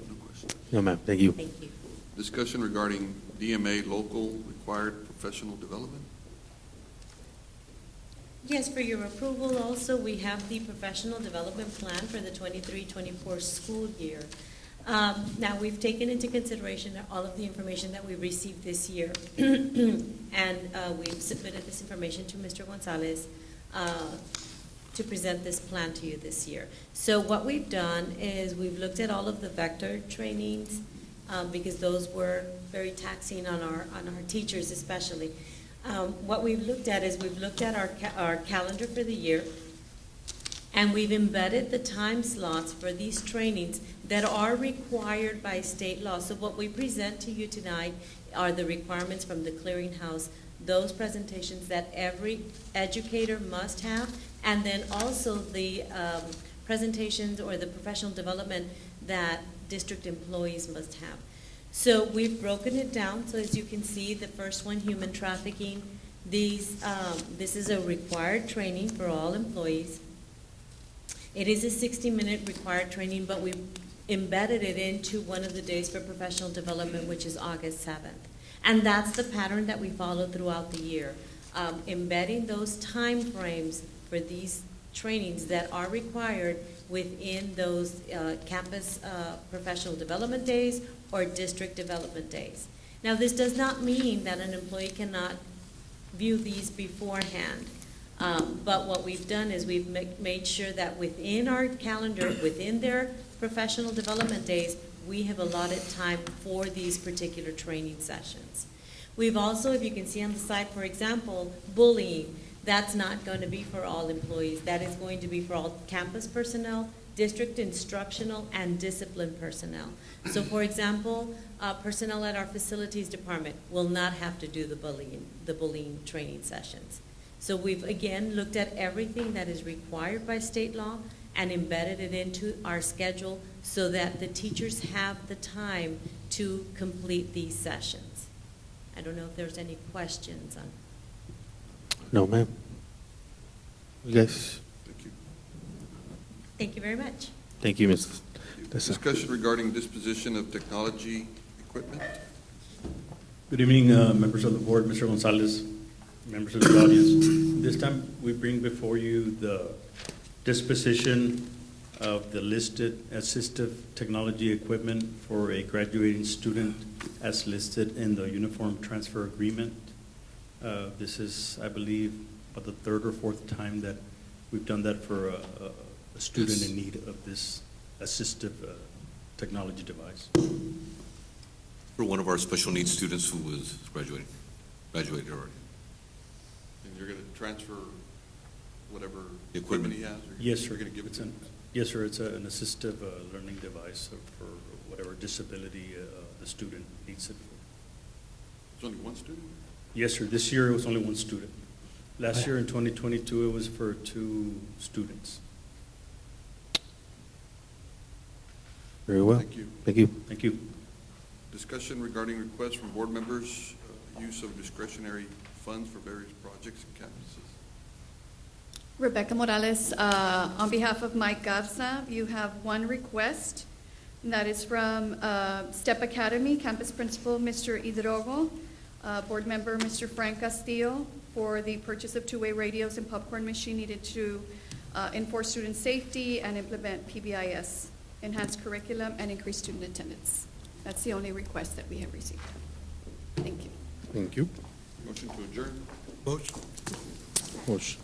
No question. No, ma'am. Thank you. Thank you. Discussion regarding DMA local required professional development. Yes, for your approval also, we have the professional development plan for the 23-24 school year. Now, we've taken into consideration all of the information that we received this year, and we've submitted this information to Mr. Gonzalez to present this plan to you this year. So what we've done is we've looked at all of the vector trainings, because those were very taxing on our teachers especially. What we've looked at is we've looked at our calendar for the year, and we've embedded the time slots for these trainings that are required by state law. So what we present to you tonight are the requirements from the clearinghouse, those presentations that every educator must have, and then also the presentations or the professional development that district employees must have. So we've broken it down. So as you can see, the first one, human trafficking, this is a required training for all employees. It is a 60-minute required training, but we embedded it into one of the days for professional development, which is August 7th. And that's the pattern that we follow throughout the year, embedding those time frames for these trainings that are required within those campus professional development days or district development days. Now, this does not mean that an employee cannot view these beforehand. But what we've done is we've made sure that within our calendar, within their professional development days, we have allotted time for these particular training sessions. We've also, if you can see on the side, for example, bullying, that's not going to be for all employees. That is going to be for all campus personnel, district instructional, and discipline personnel. So for example, personnel at our facilities department will not have to do the bullying training sessions. So we've, again, looked at everything that is required by state law and embedded it into our schedule so that the teachers have the time to complete these sessions. I don't know if there's any questions on. No, ma'am. You guys, Thank you. Thank you very much. thank you, Ms. Tessa. Discussion regarding disposition of technology equipment. Good evening, members of the board, Mr. Gonzalez, members of the audience. This time, we bring before you the disposition of the listed assistive technology equipment for a graduating student as listed in the uniform transfer agreement. This is, I believe, about the third or fourth time that we've done that for a student in need of this assistive technology device. For one of our special needs students who was graduated already. And you're going to transfer whatever The equipment equipment. he has? Or Yes, sir. You're going to give it to him? Yes, sir. It's an assistive learning device for whatever disability the student needs it for. There's only one student? Yes, sir. This year, it was only one student. Last year, in 2022, it was for 2 students. Very well. Thank you. Thank you. Thank you. Discussion regarding requests from board members, use of discretionary funds for various projects and campuses. Rebecca Morales, on behalf of Mike Garza, you have one request, and that is from STEP Academy Campus Principal, Mr. Hidrogo, Board Member, Mr. Frank Castillo, for the purchase of two-way radios and popcorn machine needed to enforce student safety and implement PBIS, enhanced curriculum, and increase student attendance. That's the only request that we have received. Thank you. Thank you. Motion to adjourn? Motion. Motion.